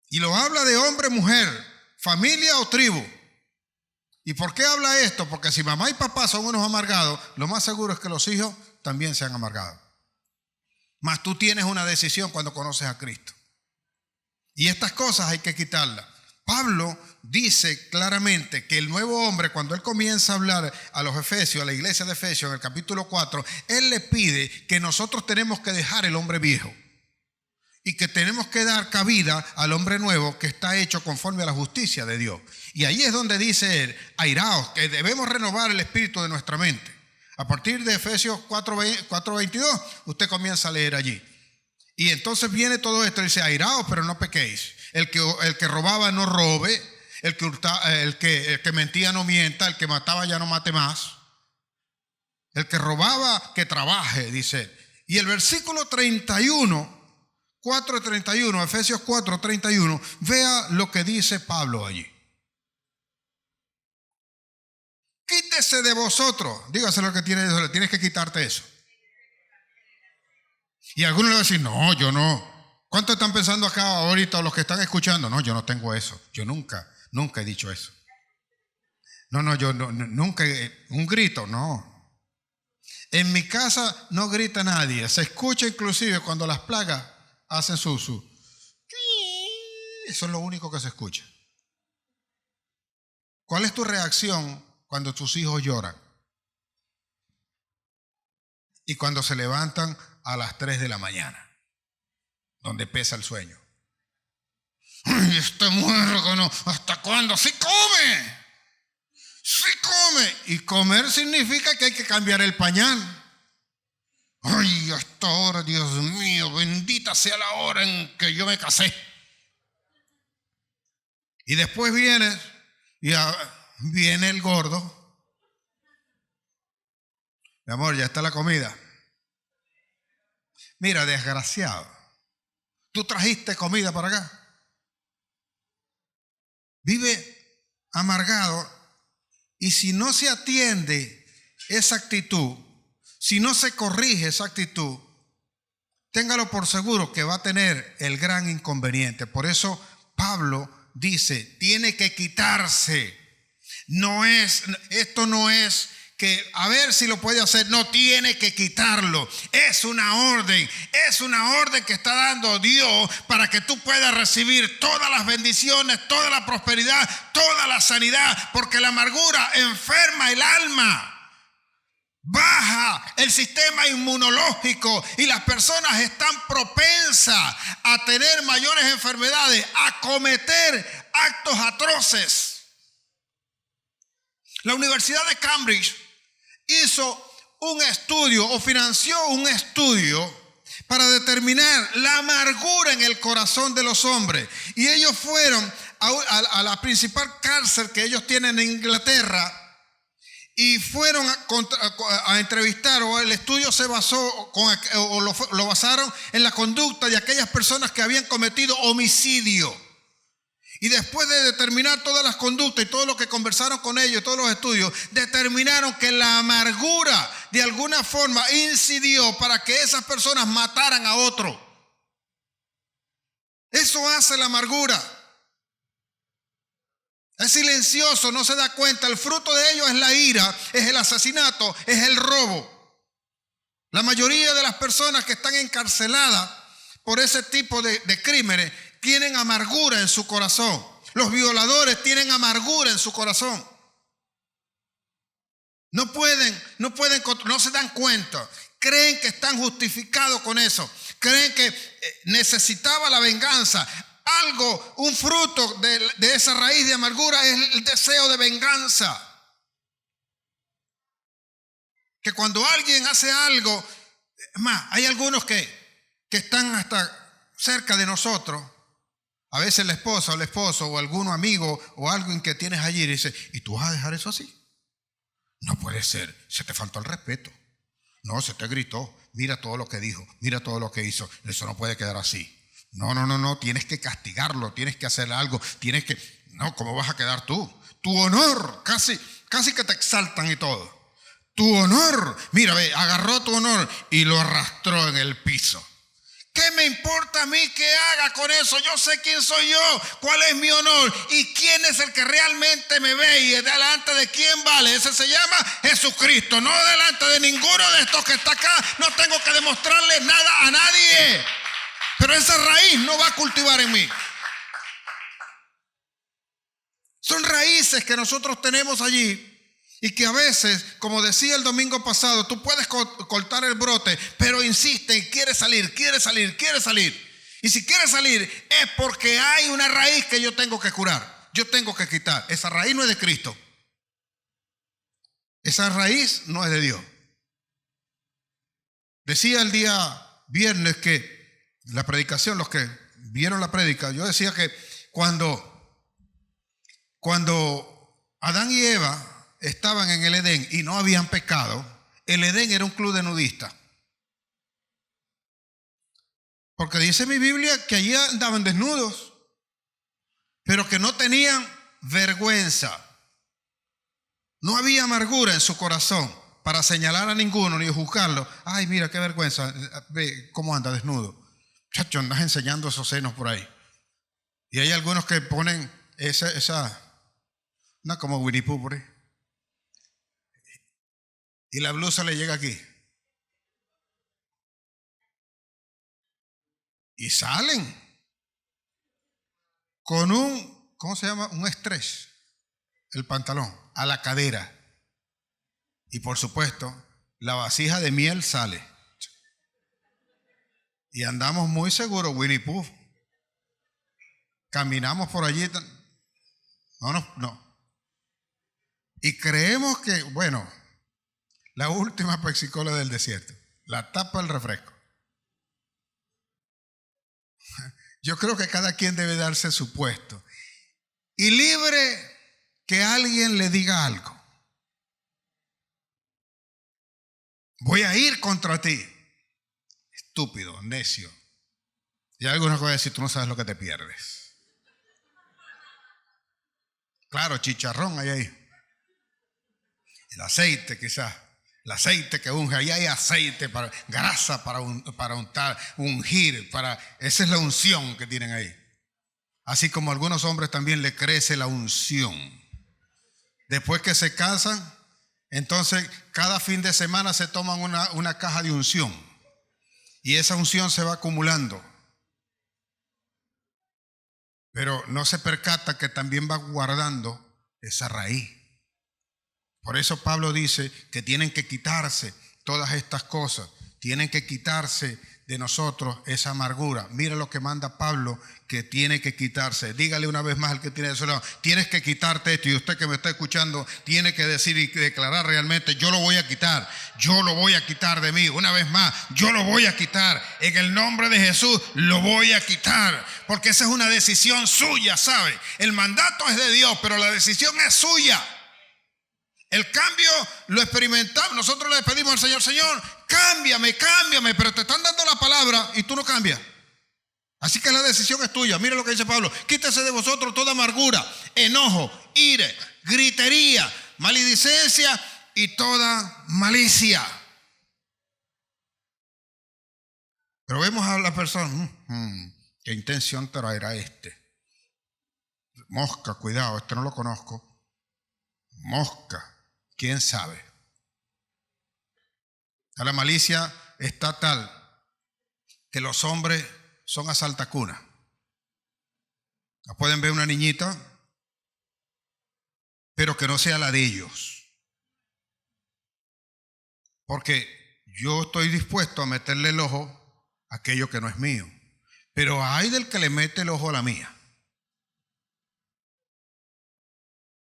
Y lo habla de hombre, mujer, familia o tribu. ¿Y por qué habla esto? Porque si mamá y papá son unos amargados, lo más seguro es que los hijos también sean amargados. Mas tú tienes una decisión cuando conoces a Cristo. Y estas cosas hay que quitarlas. Pablo dice claramente que el nuevo hombre, cuando él comienza a hablar a los Efesios, a la iglesia de Efesios, en el capítulo 4, él le pide que nosotros tenemos que dejar el hombre viejo y que tenemos que dar cabida al hombre nuevo que está hecho conforme a la justicia de Dios. Y ahí es donde dice él, airaos, que debemos renovar el espíritu de nuestra mente. A partir de Efesios 4:22, usted comienza a leer allí. Y entonces viene todo esto, dice, airaos, pero no pequéis. El que robaba no robe, el que mentía no mienta, el que mataba ya no mate más. El que robaba, que trabaje, dice. Y el versículo 4:31, Efesios 4:31, vea lo que dice Pablo allí. Quítese de vosotros, dígaselo que tienes que quitarte eso. Y algunos le van a decir, no, yo no. ¿Cuántos están pensando acá ahorita, los que están escuchando? No, yo no tengo eso. Yo nunca he dicho eso. No, yo nunca, un grito, no. En mi casa no grita nadie. Se escucha inclusive cuando las plagas hacen su. Eso es lo único que se escucha. ¿Cuál es tu reacción cuando tus hijos lloran? Y cuando se levantan a las 3 de la mañana. Donde pesa el sueño. ¡Ay, este muérgano! ¿Hasta cuándo? ¡Sí come! ¡Sí come! Y comer significa que hay que cambiar el pañal. ¡Ay, hasta ahora, Dios mío! Bendita sea la hora en que yo me casé. Y después viene el gordo. Mi amor, ya está la comida. Mira, desgraciado. ¿Tú trajiste comida para acá? Vive amargado y si no se atiende esa actitud, si no se corrige esa actitud, téngalo por seguro que va a tener el gran inconveniente. Por eso Pablo dice, tiene que quitarse. Esto no es que a ver si lo puede hacer, no, tiene que quitarlo. Es una orden que está dando Dios para que tú puedas recibir todas las bendiciones, toda la prosperidad, toda la sanidad, porque la amargura enferma el alma, baja el sistema inmunológico y las personas están propensas a tener mayores enfermedades, a cometer actos atroces. La Universidad de Cambridge hizo un estudio o financió un estudio para determinar la amargura en el corazón de los hombres. Y ellos fueron a la principal cárcel que ellos tienen en Inglaterra y fueron a entrevistar, o el estudio se basó o lo basaron en la conducta de aquellas personas que habían cometido homicidio. Y después de determinar todas las conductas y todo lo que conversaron con ellos, todos los estudios, determinaron que la amargura de alguna forma incidió para que esas personas mataran a otro. Eso hace la amargura. Es silencioso, no se da cuenta. El fruto de ello es la ira, es el asesinato, es el robo. La mayoría de las personas que están encarceladas por ese tipo de crímenes tienen amargura en su corazón. Los violadores tienen amargura en su corazón. No se dan cuenta. Creen que están justificados con eso. Creen que necesitaba la venganza. Un fruto de esa raíz de amargura es el deseo de venganza. Que cuando alguien hace algo, es más, hay algunos que están hasta cerca de nosotros. A veces la esposa o el esposo o algún amigo o alguien que tienes allí y dice, ¿y tú vas a dejar eso así? No puede ser, se te faltó el respeto. No, se te gritó, mira todo lo que dijo, mira todo lo que hizo, eso no puede quedar así. No, tienes que castigarlo, tienes que hacer algo, no, ¿cómo vas a quedar tú? Tu honor, casi que te exaltan y todo. Tu honor, mira, ve, agarró tu honor y lo arrastró en el piso. ¿Qué me importa a mí que haga con eso? Yo sé quién soy yo, cuál es mi honor y quién es el que realmente me ve y delante de quién vale. Ese se llama Jesucristo, no delante de ninguno de estos que está acá. No tengo que demostrarle nada a nadie, pero esa raíz no va a cultivar en mí. Son raíces que nosotros tenemos allí. Y que a veces, como decía el domingo pasado, tú puedes cortar el brote, pero insiste y quiere salir. Y si quiere salir es porque hay una raíz que yo tengo que curar, yo tengo que quitar. Esa raíz no es de Cristo. Esa raíz no es de Dios. Decía el día viernes que la predicación, los que vieron la prédica, yo decía que cuando Adán y Eva estaban en el Edén y no habían pecado, el Edén era un club de nudistas. Porque dice mi Biblia que allí andaban desnudos, pero que no tenían vergüenza. No había amargura en su corazón para señalar a ninguno ni juzgarlo. Ay, mira qué vergüenza, ve cómo anda desnudo. Chacho, andas enseñando esos senos por ahí. Y hay algunos que ponen no como Winnie Pooh por ahí. Y la blusa le llega aquí. Y salen con ¿cómo se llama? Un estrés. El pantalón a la cadera. Y por supuesto, la vasija de miel sale. Y andamos muy seguros, Winnie Pooh. Caminamos por allí. No. Y creemos que, bueno, la última Pepsi-Cola del desierto, la tapa del refresco. Yo creo que cada quien debe darse su puesto. Y libre que alguien le diga algo. Voy a ir contra ti. Estúpido, necio. Y algunos van a decir, tú no sabes lo que te pierdes. Claro, chicharrón hay ahí. El aceite quizás. El aceite que unge, ahí hay aceite, grasa para untar, ungir, esa es la unción que tienen ahí. Así como a algunos hombres también le crece la unción. Después que se casan, entonces cada fin de semana se toman una caja de unción. Y esa unción se va acumulando. Pero no se percata que también va guardando esa raíz. Por eso Pablo dice que tienen que quitarse todas estas cosas. Tienen que quitarse de nosotros esa amargura. Mira lo que manda Pablo, que tiene que quitarse. Dígale una vez más al que tiene de su lado, tienes que quitarte esto. Y usted que me está escuchando tiene que decir y declarar realmente, yo lo voy a quitar. Yo lo voy a quitar de mí. Una vez más, yo lo voy a quitar. En el nombre de Jesús lo voy a quitar. Porque esa es una decisión suya, ¿sabe? El mandato es de Dios, pero la decisión es suya. El cambio lo experimentamos. Nosotros le pedimos al Señor, Señor, cámbiame, pero te están dando la palabra y tú no cambias. Así que la decisión es tuya. Mira lo que dice Pablo. Quítese de vosotros toda amargura, enojo, ira, gritería, maledicencia y toda malicia. Pero vemos a la persona, ¿qué intención traerá este? Mosca, cuidado, este no lo conozco. Mosca, quién sabe. La malicia está tal que los hombres son asaltacunas. Pueden ver una niñita, pero que no sea la de ellos. Porque yo estoy dispuesto a meterle el ojo a aquello que no es mío. Pero hay del que le mete el ojo a la mía.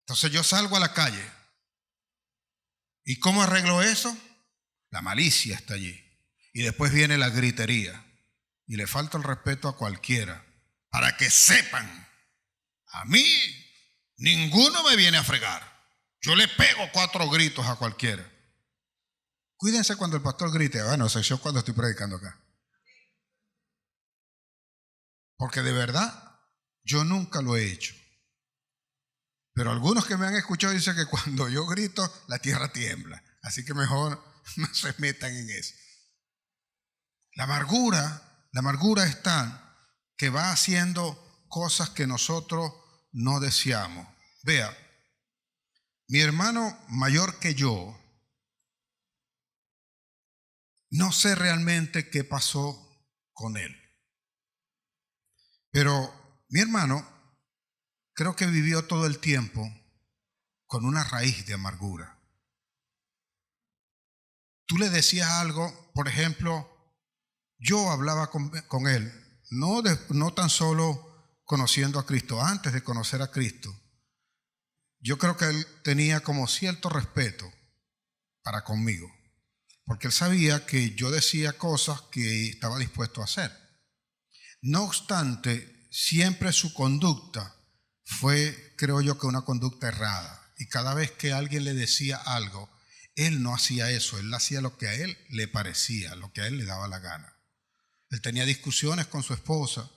Entonces yo salgo a la calle. ¿Y cómo arreglo eso? La malicia está allí. Y después viene la gritería. Y le falta el respeto a cualquiera. Para que sepan, a mí ninguno me viene a fregar. Yo le pego 4 gritos a cualquiera. Cuídense cuando el pastor grite. Bueno, sé yo cuando estoy predicando acá. Porque de verdad, yo nunca lo he hecho. Pero algunos que me han escuchado dicen que cuando yo grito, la tierra tiembla. Así que mejor no se metan en eso. La amargura es tal que va haciendo cosas que nosotros no deseamos. Vea, mi hermano mayor que yo, no sé realmente qué pasó con él. Pero mi hermano creo que vivió todo el tiempo con una raíz de amargura. Tú le decías algo, por ejemplo, yo hablaba con él, no tan solo conociendo a Cristo, antes de conocer a Cristo. Yo creo que él tenía como cierto respeto para conmigo, porque él sabía que yo decía cosas que estaba dispuesto a hacer. No obstante, siempre su conducta fue, creo yo, que una conducta errada. Y cada vez que alguien le decía algo, él no hacía eso, él hacía lo que a él le parecía, lo que a él le daba la gana. Él tenía discusiones con su esposa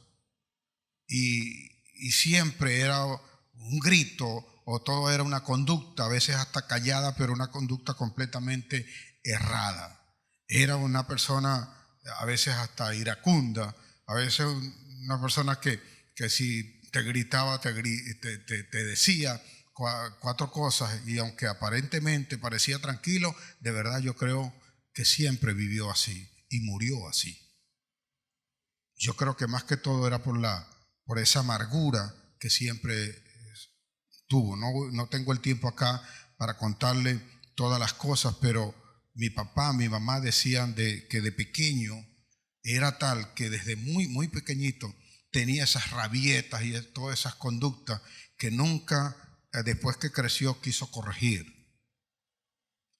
y siempre era un grito o todo era una conducta, a veces hasta callada, pero una conducta completamente errada. Era una persona a veces hasta iracunda, a veces una persona que si te gritaba, te decía 4 cosas y aunque aparentemente parecía tranquilo, de verdad yo creo que siempre vivió así y murió así. Yo creo que más que todo era por esa amargura que siempre tuvo. No tengo el tiempo acá para contarle todas las cosas, pero mi papá, mi mamá decían que de pequeño era tal que desde muy, muy pequeñito tenía esas rabietas y todas esas conductas que nunca, después que creció, quiso corregir.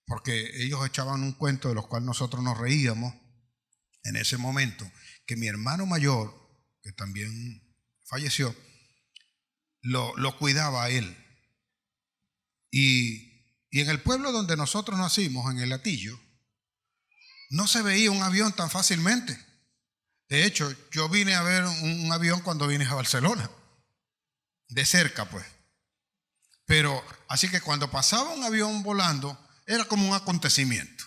Porque ellos echaban un cuento de los cuales nosotros nos reíamos en ese momento, que mi hermano mayor, que también falleció, lo cuidaba a él. Y en el pueblo donde nosotros nacimos, en el Hatillo, no se veía un avión tan fácilmente. De hecho, yo vine a ver un avión cuando vine a Barcelona, de cerca pues. Pero así que cuando pasaba un avión volando, era como un acontecimiento.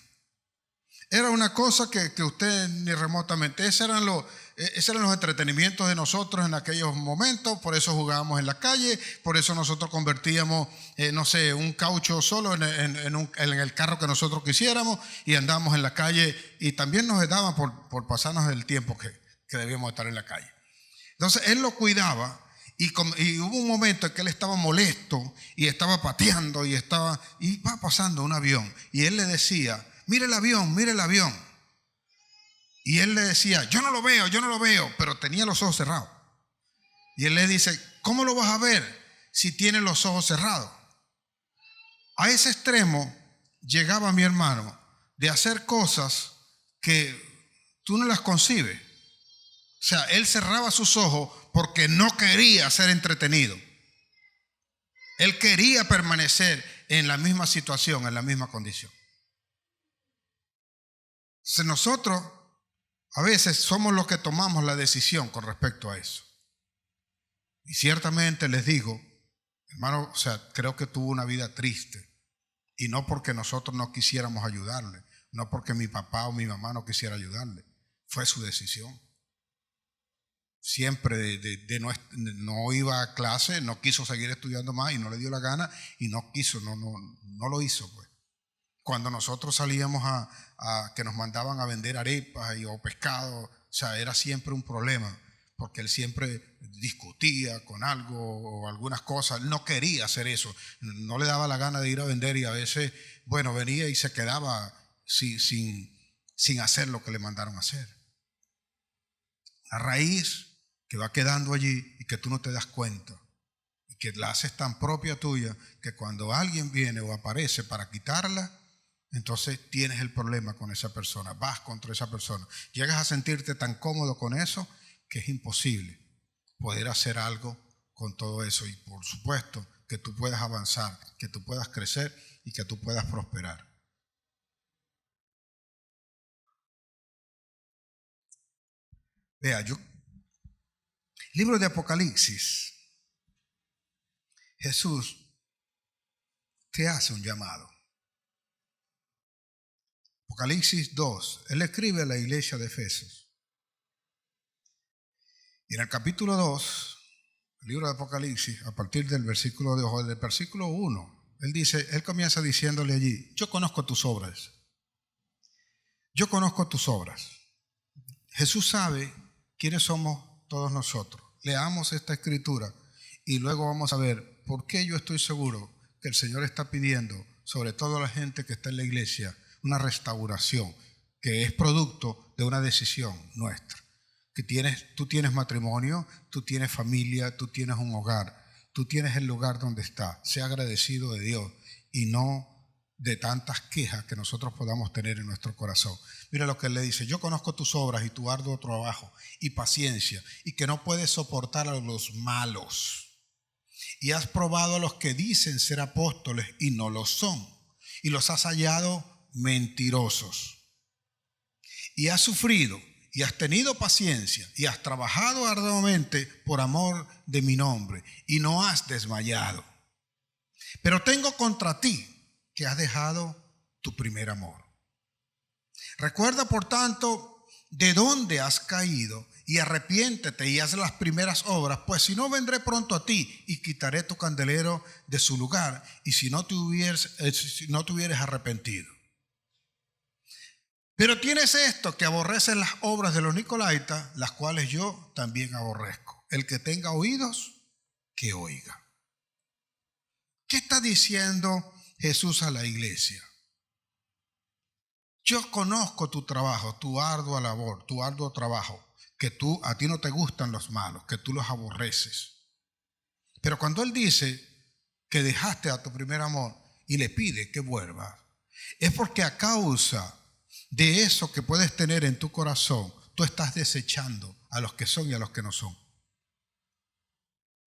Era una cosa que usted ni remotamente, esos eran los entretenimientos de nosotros en aquellos momentos, por eso jugábamos en la calle, por eso nosotros convertíamos, un caucho solo en el carro que nosotros quisiéramos y andábamos en la calle y también nos daba por pasarnos el tiempo que debíamos estar en la calle. Entonces él lo cuidaba y hubo un momento en que él estaba molesto y estaba pateando y va pasando un avión y él le decía, mire el avión. Y él le decía, yo no lo veo, pero tenía los ojos cerrados. Y él le dice, ¿cómo lo vas a ver si tiene los ojos cerrados? A ese extremo llegaba mi hermano de hacer cosas que tú no las concibes. O sea, él cerraba sus ojos porque no quería ser entretenido. Él quería permanecer en la misma situación, en la misma condición. Entonces nosotros a veces somos los que tomamos la decisión con respecto a eso. Y ciertamente les digo, hermano, o sea, creo que tuvo una vida triste. Y no porque nosotros no quisiéramos ayudarle, no porque mi papá o mi mamá no quisiera ayudarle. Fue su decisión. Siempre no iba a clase, no quiso seguir estudiando más y no le dio la gana y no quiso, no lo hizo, pues. Cuando nosotros salíamos que nos mandaban a vender arepas o pescado, o sea, era siempre un problema, porque él siempre discutía con algo o algunas cosas. Él no quería hacer eso, no le daba la gana de ir a vender y a veces, bueno, venía y se quedaba sin hacer lo que le mandaron a hacer. La raíz que va quedando allí y que tú no te das cuenta, y que la haces tan propia tuya que cuando alguien viene o aparece para quitarla, entonces tienes el problema con esa persona, vas contra esa persona, llegas a sentirte tan cómodo con eso que es imposible poder hacer algo con todo eso. Y por supuesto que tú puedas avanzar, que tú puedas crecer y que tú puedas prosperar. Vea, libro de Apocalipsis, Jesús te hace un llamado. Apocalipsis 2, él escribe a la iglesia de Efesios. Y en el capítulo 2, el libro de Apocalipsis, a partir del versículo 1, él comienza diciéndole allí: yo conozco tus obras. Yo conozco tus obras. Jesús sabe quiénes somos todos nosotros. Leamos esta escritura y luego vamos a ver por qué yo estoy seguro que el Señor está pidiendo, sobre todo a la gente que está en la iglesia, una restauración que es producto de una decisión nuestra. Tú tienes matrimonio, tú tienes familia, tú tienes un hogar, tú tienes el lugar donde estás. Sea agradecido de Dios y no de tantas quejas que nosotros podamos tener en nuestro corazón. Mira lo que él le dice: yo conozco tus obras y tu arduo trabajo y paciencia, y que no puedes soportar a los malos. Y has probado a los que dicen ser apóstoles y no lo son, y los has hallado mentirosos. Y has sufrido y has tenido paciencia y has trabajado arduamente por amor de mi nombre y no has desmayado. Pero tengo contra ti que has dejado tu primer amor. Recuerda, por tanto, de dónde has caído y arrepiéntete y haz las primeras obras, pues si no, vendré pronto a ti y quitaré tu candelero de su lugar, y si no te hubieres arrepentido. Pero tienes esto, que aborreces las obras de los nicolaítas, las cuales yo también aborrezco. El que tenga oídos, que oiga. ¿Qué está diciendo Jesús a la iglesia? Yo conozco tu trabajo, tu ardua labor, tu arduo trabajo, que a ti no te gustan los malos, que tú los aborreces. Pero cuando Él dice que dejaste a tu primer amor y le pide que vuelvas, es porque a causa de eso que puedes tener en tu corazón, tú estás desechando a los que son y a los que no son.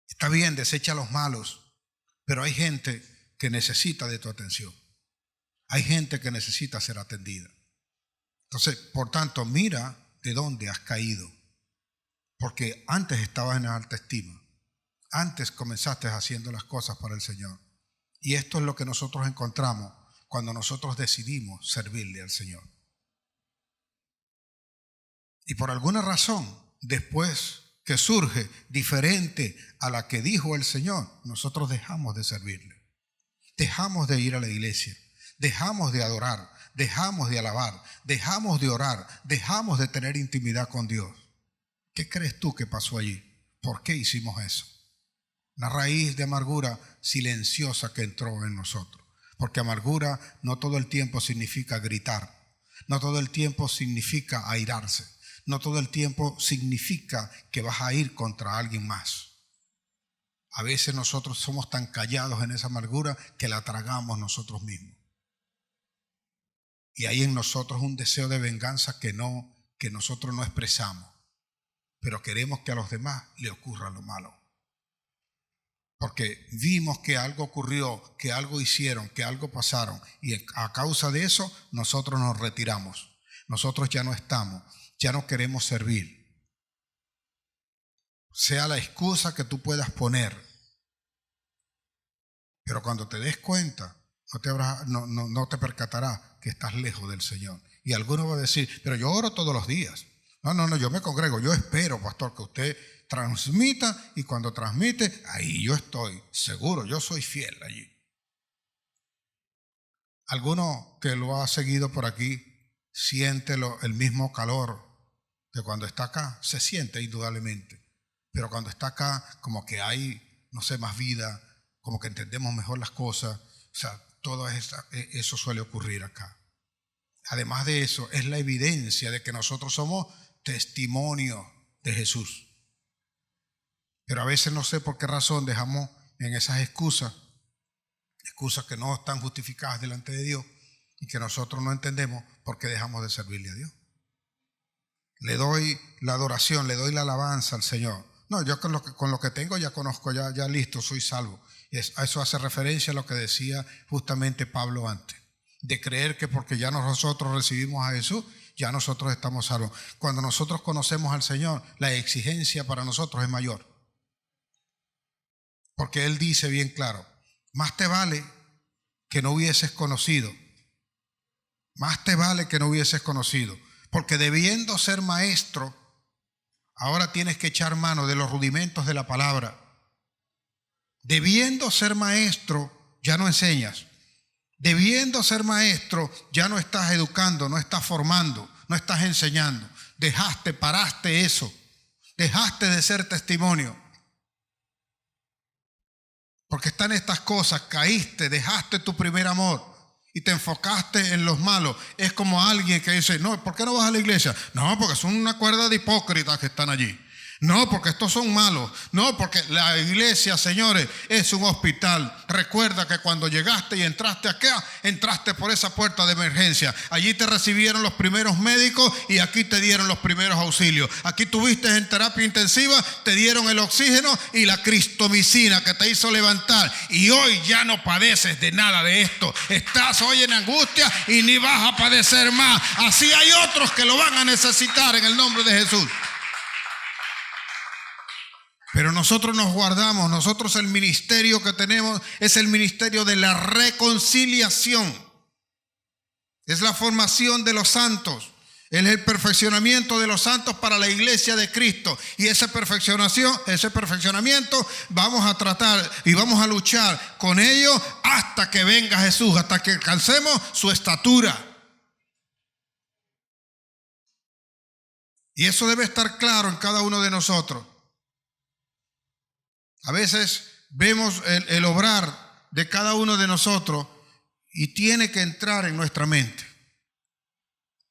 Está bien, desecha a los malos, pero hay gente que necesita de tu atención. Hay gente que necesita ser atendida. Entonces, por tanto, mira de dónde has caído. Porque antes estabas en alta estima. Antes comenzaste haciendo las cosas para el Señor. Y esto es lo que nosotros encontramos cuando nosotros decidimos servirle al Señor. Y por alguna razón, después que surge diferente a la que dijo el Señor, nosotros dejamos de servirle. Dejamos de ir a la iglesia. Dejamos de adorar. Dejamos de alabar. Dejamos de orar. Dejamos de tener intimidad con Dios. ¿Qué crees tú que pasó allí? ¿Por qué hicimos eso? Una raíz de amargura silenciosa que entró en nosotros. Porque amargura no todo el tiempo significa gritar. No todo el tiempo significa airarse. No todo el tiempo significa que vas a ir contra alguien más. A veces nosotros somos tan callados en esa amargura que la tragamos nosotros mismos. Y hay en nosotros un deseo de venganza que nosotros no expresamos. Pero queremos que a los demás le ocurra lo malo. porque vimos que algo ocurrió, que algo hicieron, que algo pasaron, y a causa de eso nosotros nos retiramos. Nosotros ya no estamos, ya no queremos servir. Sea la excusa que tú puedas poner, pero cuando te des cuenta, no te percatarás que estás lejos del Señor. Y alguno va a decir, pero yo oro todos los días. No, yo me congrego, yo espero, pastor, que usted transmita, y cuando transmite, ahí yo estoy seguro, yo soy fiel allí. Alguno que lo ha seguido por aquí siente el mismo calor que cuando está acá, se siente indudablemente, pero cuando está acá como que hay, no sé, más vida, como que entendemos mejor las cosas, o sea, todo eso suele ocurrir acá. Además de eso, es la evidencia de que nosotros somos testimonio de Jesús. Pero a veces no sé por qué razón dejamos en esas excusas que no están justificadas delante de Dios y que nosotros no entendemos por qué dejamos de servirle a Dios. Le doy la adoración, le doy la alabanza al Señor. No, yo con lo que tengo ya conozco, ya listo, soy salvo. A eso hace referencia a lo que decía justamente Pablo antes, de creer que porque ya nosotros recibimos a Jesús, ya nosotros estamos salvos. Cuando nosotros conocemos al Señor, la exigencia para nosotros es mayor. Porque Él dice bien claro, más te vale que no hubieses conocido. Más te vale que no hubieses conocido. Porque debiendo ser maestro, ahora tienes que echar mano de los rudimentos de la palabra. Debiendo ser maestro, ya no enseñas. Debiendo ser maestro, ya no estás educando, no estás formando, no estás enseñando. Paraste eso. Dejaste de ser testimonio. Porque están estas cosas, caíste, dejaste tu primer amor y te enfocaste en los malos. Es como alguien que dice, no, ¿por qué no vas a la iglesia? No, porque son una cuerda de hipócritas que están allí. No, porque estos son malos. No, porque la iglesia, señores, es un hospital. Recuerda que cuando llegaste y entraste acá, entraste por esa puerta de emergencia. Allí te recibieron los primeros médicos y aquí te dieron los primeros auxilios. Aquí tuviste en terapia intensiva, te dieron el oxígeno y la cristomicina que te hizo levantar. Y hoy ya no padeces de nada de esto. Estás hoy en angustia y ni vas a padecer más. Así hay otros que lo van a necesitar en el nombre de Jesús. Pero nosotros nos guardamos, nosotros el ministerio que tenemos es el ministerio de la reconciliación. Es la formación de los santos, es el perfeccionamiento de los santos para la iglesia de Cristo. Y ese perfeccionamiento vamos a tratar y vamos a luchar con ello hasta que venga Jesús, hasta que alcancemos su estatura. Y eso debe estar claro en cada uno de nosotros. A veces vemos el obrar de cada uno de nosotros y tiene que entrar en nuestra mente.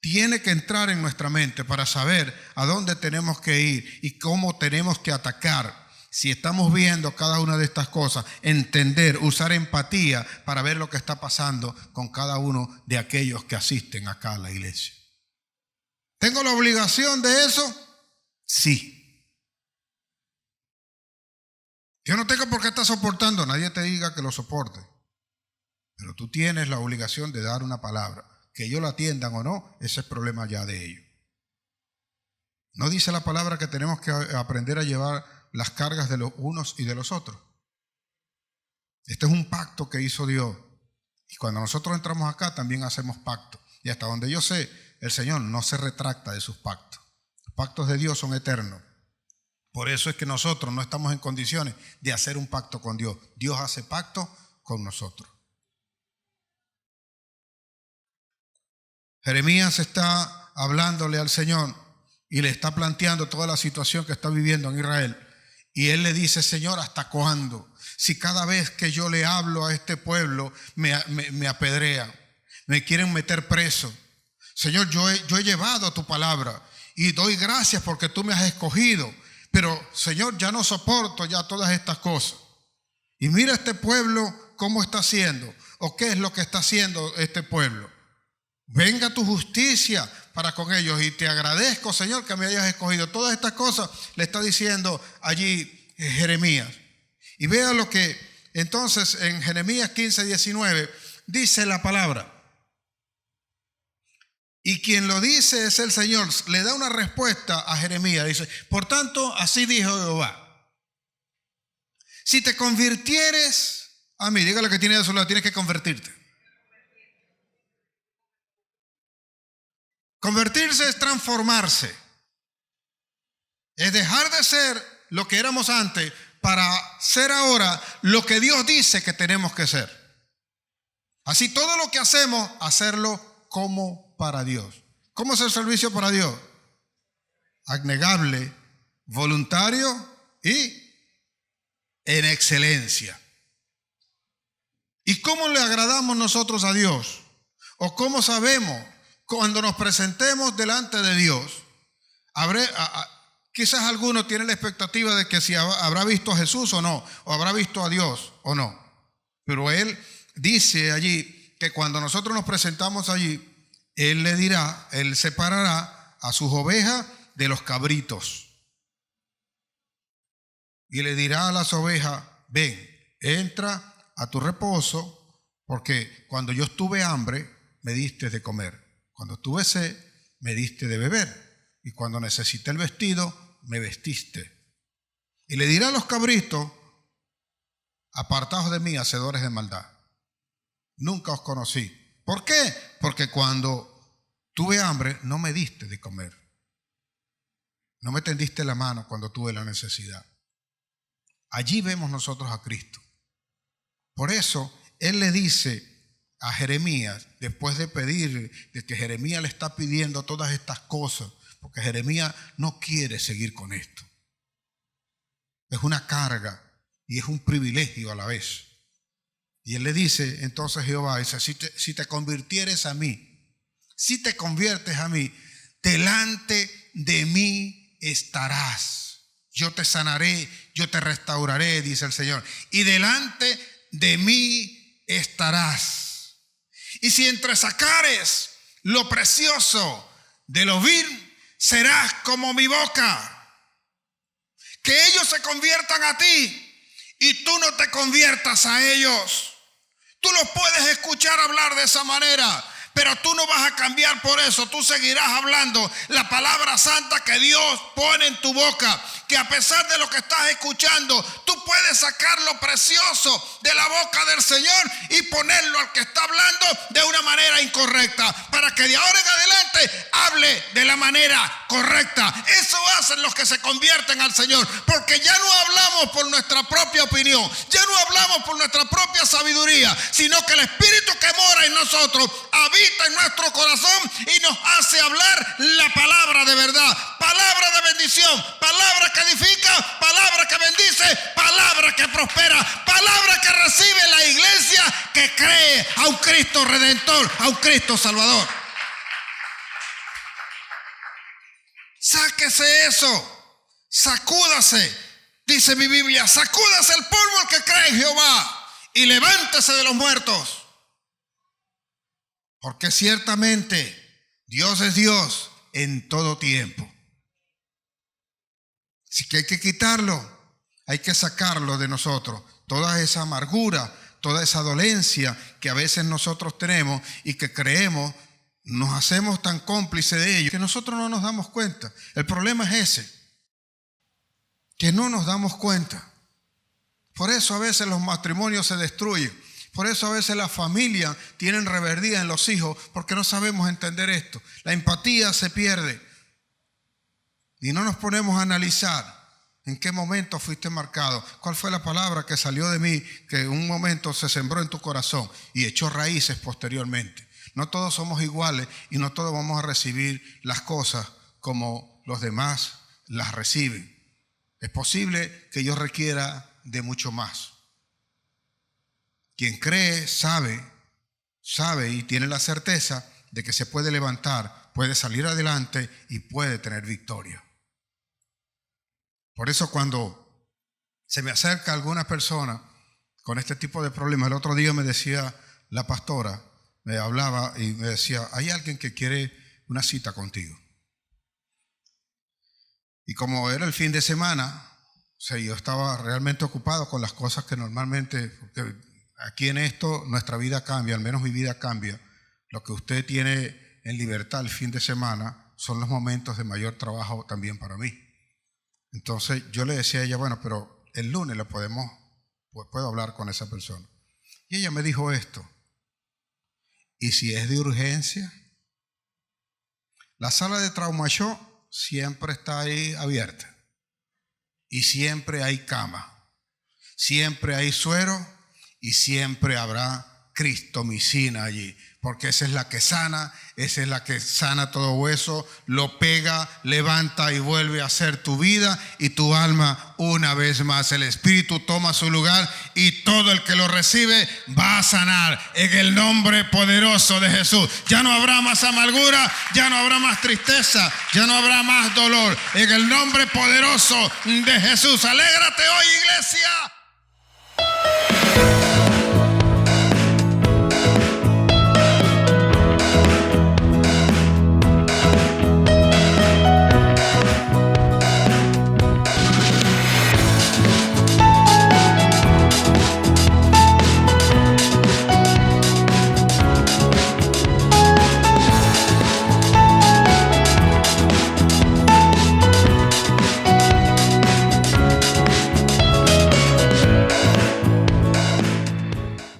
Tiene que entrar en nuestra mente para saber a dónde tenemos que ir y cómo tenemos que atacar. Si estamos viendo cada una de estas cosas, entender, usar empatía para ver lo que está pasando con cada uno de aquellos que asisten acá a la iglesia. ¿Tengo la obligación de eso? Sí. Yo no tengo por qué estar soportando, nadie te diga que lo soporte. Pero tú tienes la obligación de dar una palabra. Que ellos la atiendan o no, ese es problema ya de ellos. ¿No dice la palabra que tenemos que aprender a llevar las cargas de los unos y de los otros? Este es un pacto que hizo Dios. Y cuando nosotros entramos acá también hacemos pacto. Y hasta donde yo sé, el Señor no se retracta de sus pactos. Los pactos de Dios son eternos. Por eso es que nosotros no estamos en condiciones de hacer un pacto con Dios. Dios hace pacto con nosotros. Jeremías está hablándole al Señor y le está planteando toda la situación que está viviendo en Israel. Y él le dice, Señor, ¿hasta cuándo? Si cada vez que yo le hablo a este pueblo me apedrean, me quieren meter preso. Señor, yo he llevado tu palabra y doy gracias porque tú me has escogido. Pero, Señor, ya no soporto ya todas estas cosas. Y mira este pueblo cómo está haciendo, o qué es lo que está haciendo este pueblo. Venga tu justicia para con ellos y te agradezco, Señor, que me hayas escogido. Todas estas cosas le está diciendo allí Jeremías. Y vea lo que entonces en Jeremías 15:19 dice la palabra. Y quien lo dice es el Señor. Le da una respuesta a Jeremías. Dice, por tanto, así dijo Jehová. Si te convirtieres a mí, dígale que tiene de su lado, tienes que convertirte. Convertirse es transformarse. Es dejar de ser lo que éramos antes para ser ahora lo que Dios dice que tenemos que ser. Así todo lo que hacemos, hacerlo como para Dios. ¿Cómo es el servicio para Dios? Abnegable, voluntario y en excelencia. ¿Y cómo le agradamos nosotros a Dios? ¿O cómo sabemos cuando nos presentemos delante de Dios? Quizás alguno tiene la expectativa de que si habrá visto a Jesús o no, o habrá visto a Dios o no. Pero Él dice allí que cuando nosotros nos presentamos allí, Él le dirá, Él separará a sus ovejas de los cabritos. Y le dirá a las ovejas, ven, entra a tu reposo, porque cuando yo estuve hambre, me diste de comer. Cuando tuve sed, me diste de beber. Y cuando necesité el vestido, me vestiste. Y le dirá a los cabritos, apartaos de mí, hacedores de maldad. Nunca os conocí. ¿Por qué? Porque cuando tuve hambre, no me diste de comer. No me tendiste la mano cuando tuve la necesidad. Allí vemos nosotros a Cristo. Por eso, Él le dice a Jeremías, después de pedir, de que Jeremías le está pidiendo todas estas cosas, porque Jeremías no quiere seguir con esto. Es una carga y es un privilegio a la vez. Y Él le dice, entonces Jehová dice, si te convirtieres a mí, si te conviertes a mí, delante de mí estarás. Yo te sanaré, yo te restauraré, dice el Señor. Y delante de mí estarás. Y si entresacares lo precioso de lo vil, serás como mi boca. Que ellos se conviertan a ti y tú no te conviertas a ellos. Tú los puedes escuchar hablar de esa manera, pero tú no vas a cambiar por eso. Tú seguirás hablando la palabra santa que Dios pone en tu boca. Que a pesar de lo que estás escuchando, tú puedes sacar lo precioso de la boca del Señor y ponerlo al que está hablando de una manera incorrecta, para que de ahora en adelante hable de la manera correcta. Eso hacen los que se convierten al Señor, porque ya no hablamos por nuestra propia opinión, ya no hablamos por nuestra propia sabiduría, sino que el Espíritu que mora en nosotros habita en nuestro corazón y nos hace hablar la palabra de verdad, palabra de bendición, palabra que edifica, palabra que bendice, palabra que prospera, palabra que recibe la iglesia que cree a un Cristo Redentor, a un Cristo Salvador. Sáquese eso, sacúdase, dice mi Biblia, sacúdase el polvo el que cree en Jehová y levántese de los muertos. Porque ciertamente Dios es Dios en todo tiempo. Así que hay que quitarlo, hay que sacarlo de nosotros. Toda esa amargura, toda esa dolencia que a veces nosotros tenemos y que creemos, nos hacemos tan cómplices de ello que nosotros no nos damos cuenta. El problema es ese, que no nos damos cuenta. Por eso a veces los matrimonios se destruyen. Por eso a veces las familias tienen reverdía en los hijos, porque no sabemos entender esto. La empatía se pierde. Y no nos ponemos a analizar en qué momento fuiste marcado. ¿Cuál fue la palabra que salió de mí que en un momento se sembró en tu corazón y echó raíces posteriormente? No todos somos iguales y no todos vamos a recibir las cosas como los demás las reciben. Es posible que yo requiera de mucho más. Quien cree, sabe y tiene la certeza de que se puede levantar, puede salir adelante y puede tener victoria. Por eso cuando se me acerca alguna persona con este tipo de problemas, el otro día me decía la pastora, me hablaba y me decía, hay alguien que quiere una cita contigo. Y como era el fin de semana, sea, yo estaba realmente ocupado con las cosas que normalmente, porque aquí en esto nuestra vida cambia, al menos mi vida cambia. Lo que usted tiene en libertad el fin de semana son los momentos de mayor trabajo también para mí. Entonces yo le decía a ella, bueno, pero el lunes puedo hablar con esa persona. Y ella me dijo esto: ¿y si es de urgencia? La sala de trauma show siempre está ahí abierta. Y siempre hay cama, siempre hay suero y siempre habrá cristomicina allí. Porque esa es la que sana, esa es la que sana todo hueso, lo pega, levanta y vuelve a ser tu vida y tu alma una vez más. El Espíritu toma su lugar y todo el que lo recibe va a sanar en el nombre poderoso de Jesús. Ya no habrá más amargura, ya no habrá más tristeza, ya no habrá más dolor. En el nombre poderoso de Jesús. Alégrate hoy, iglesia.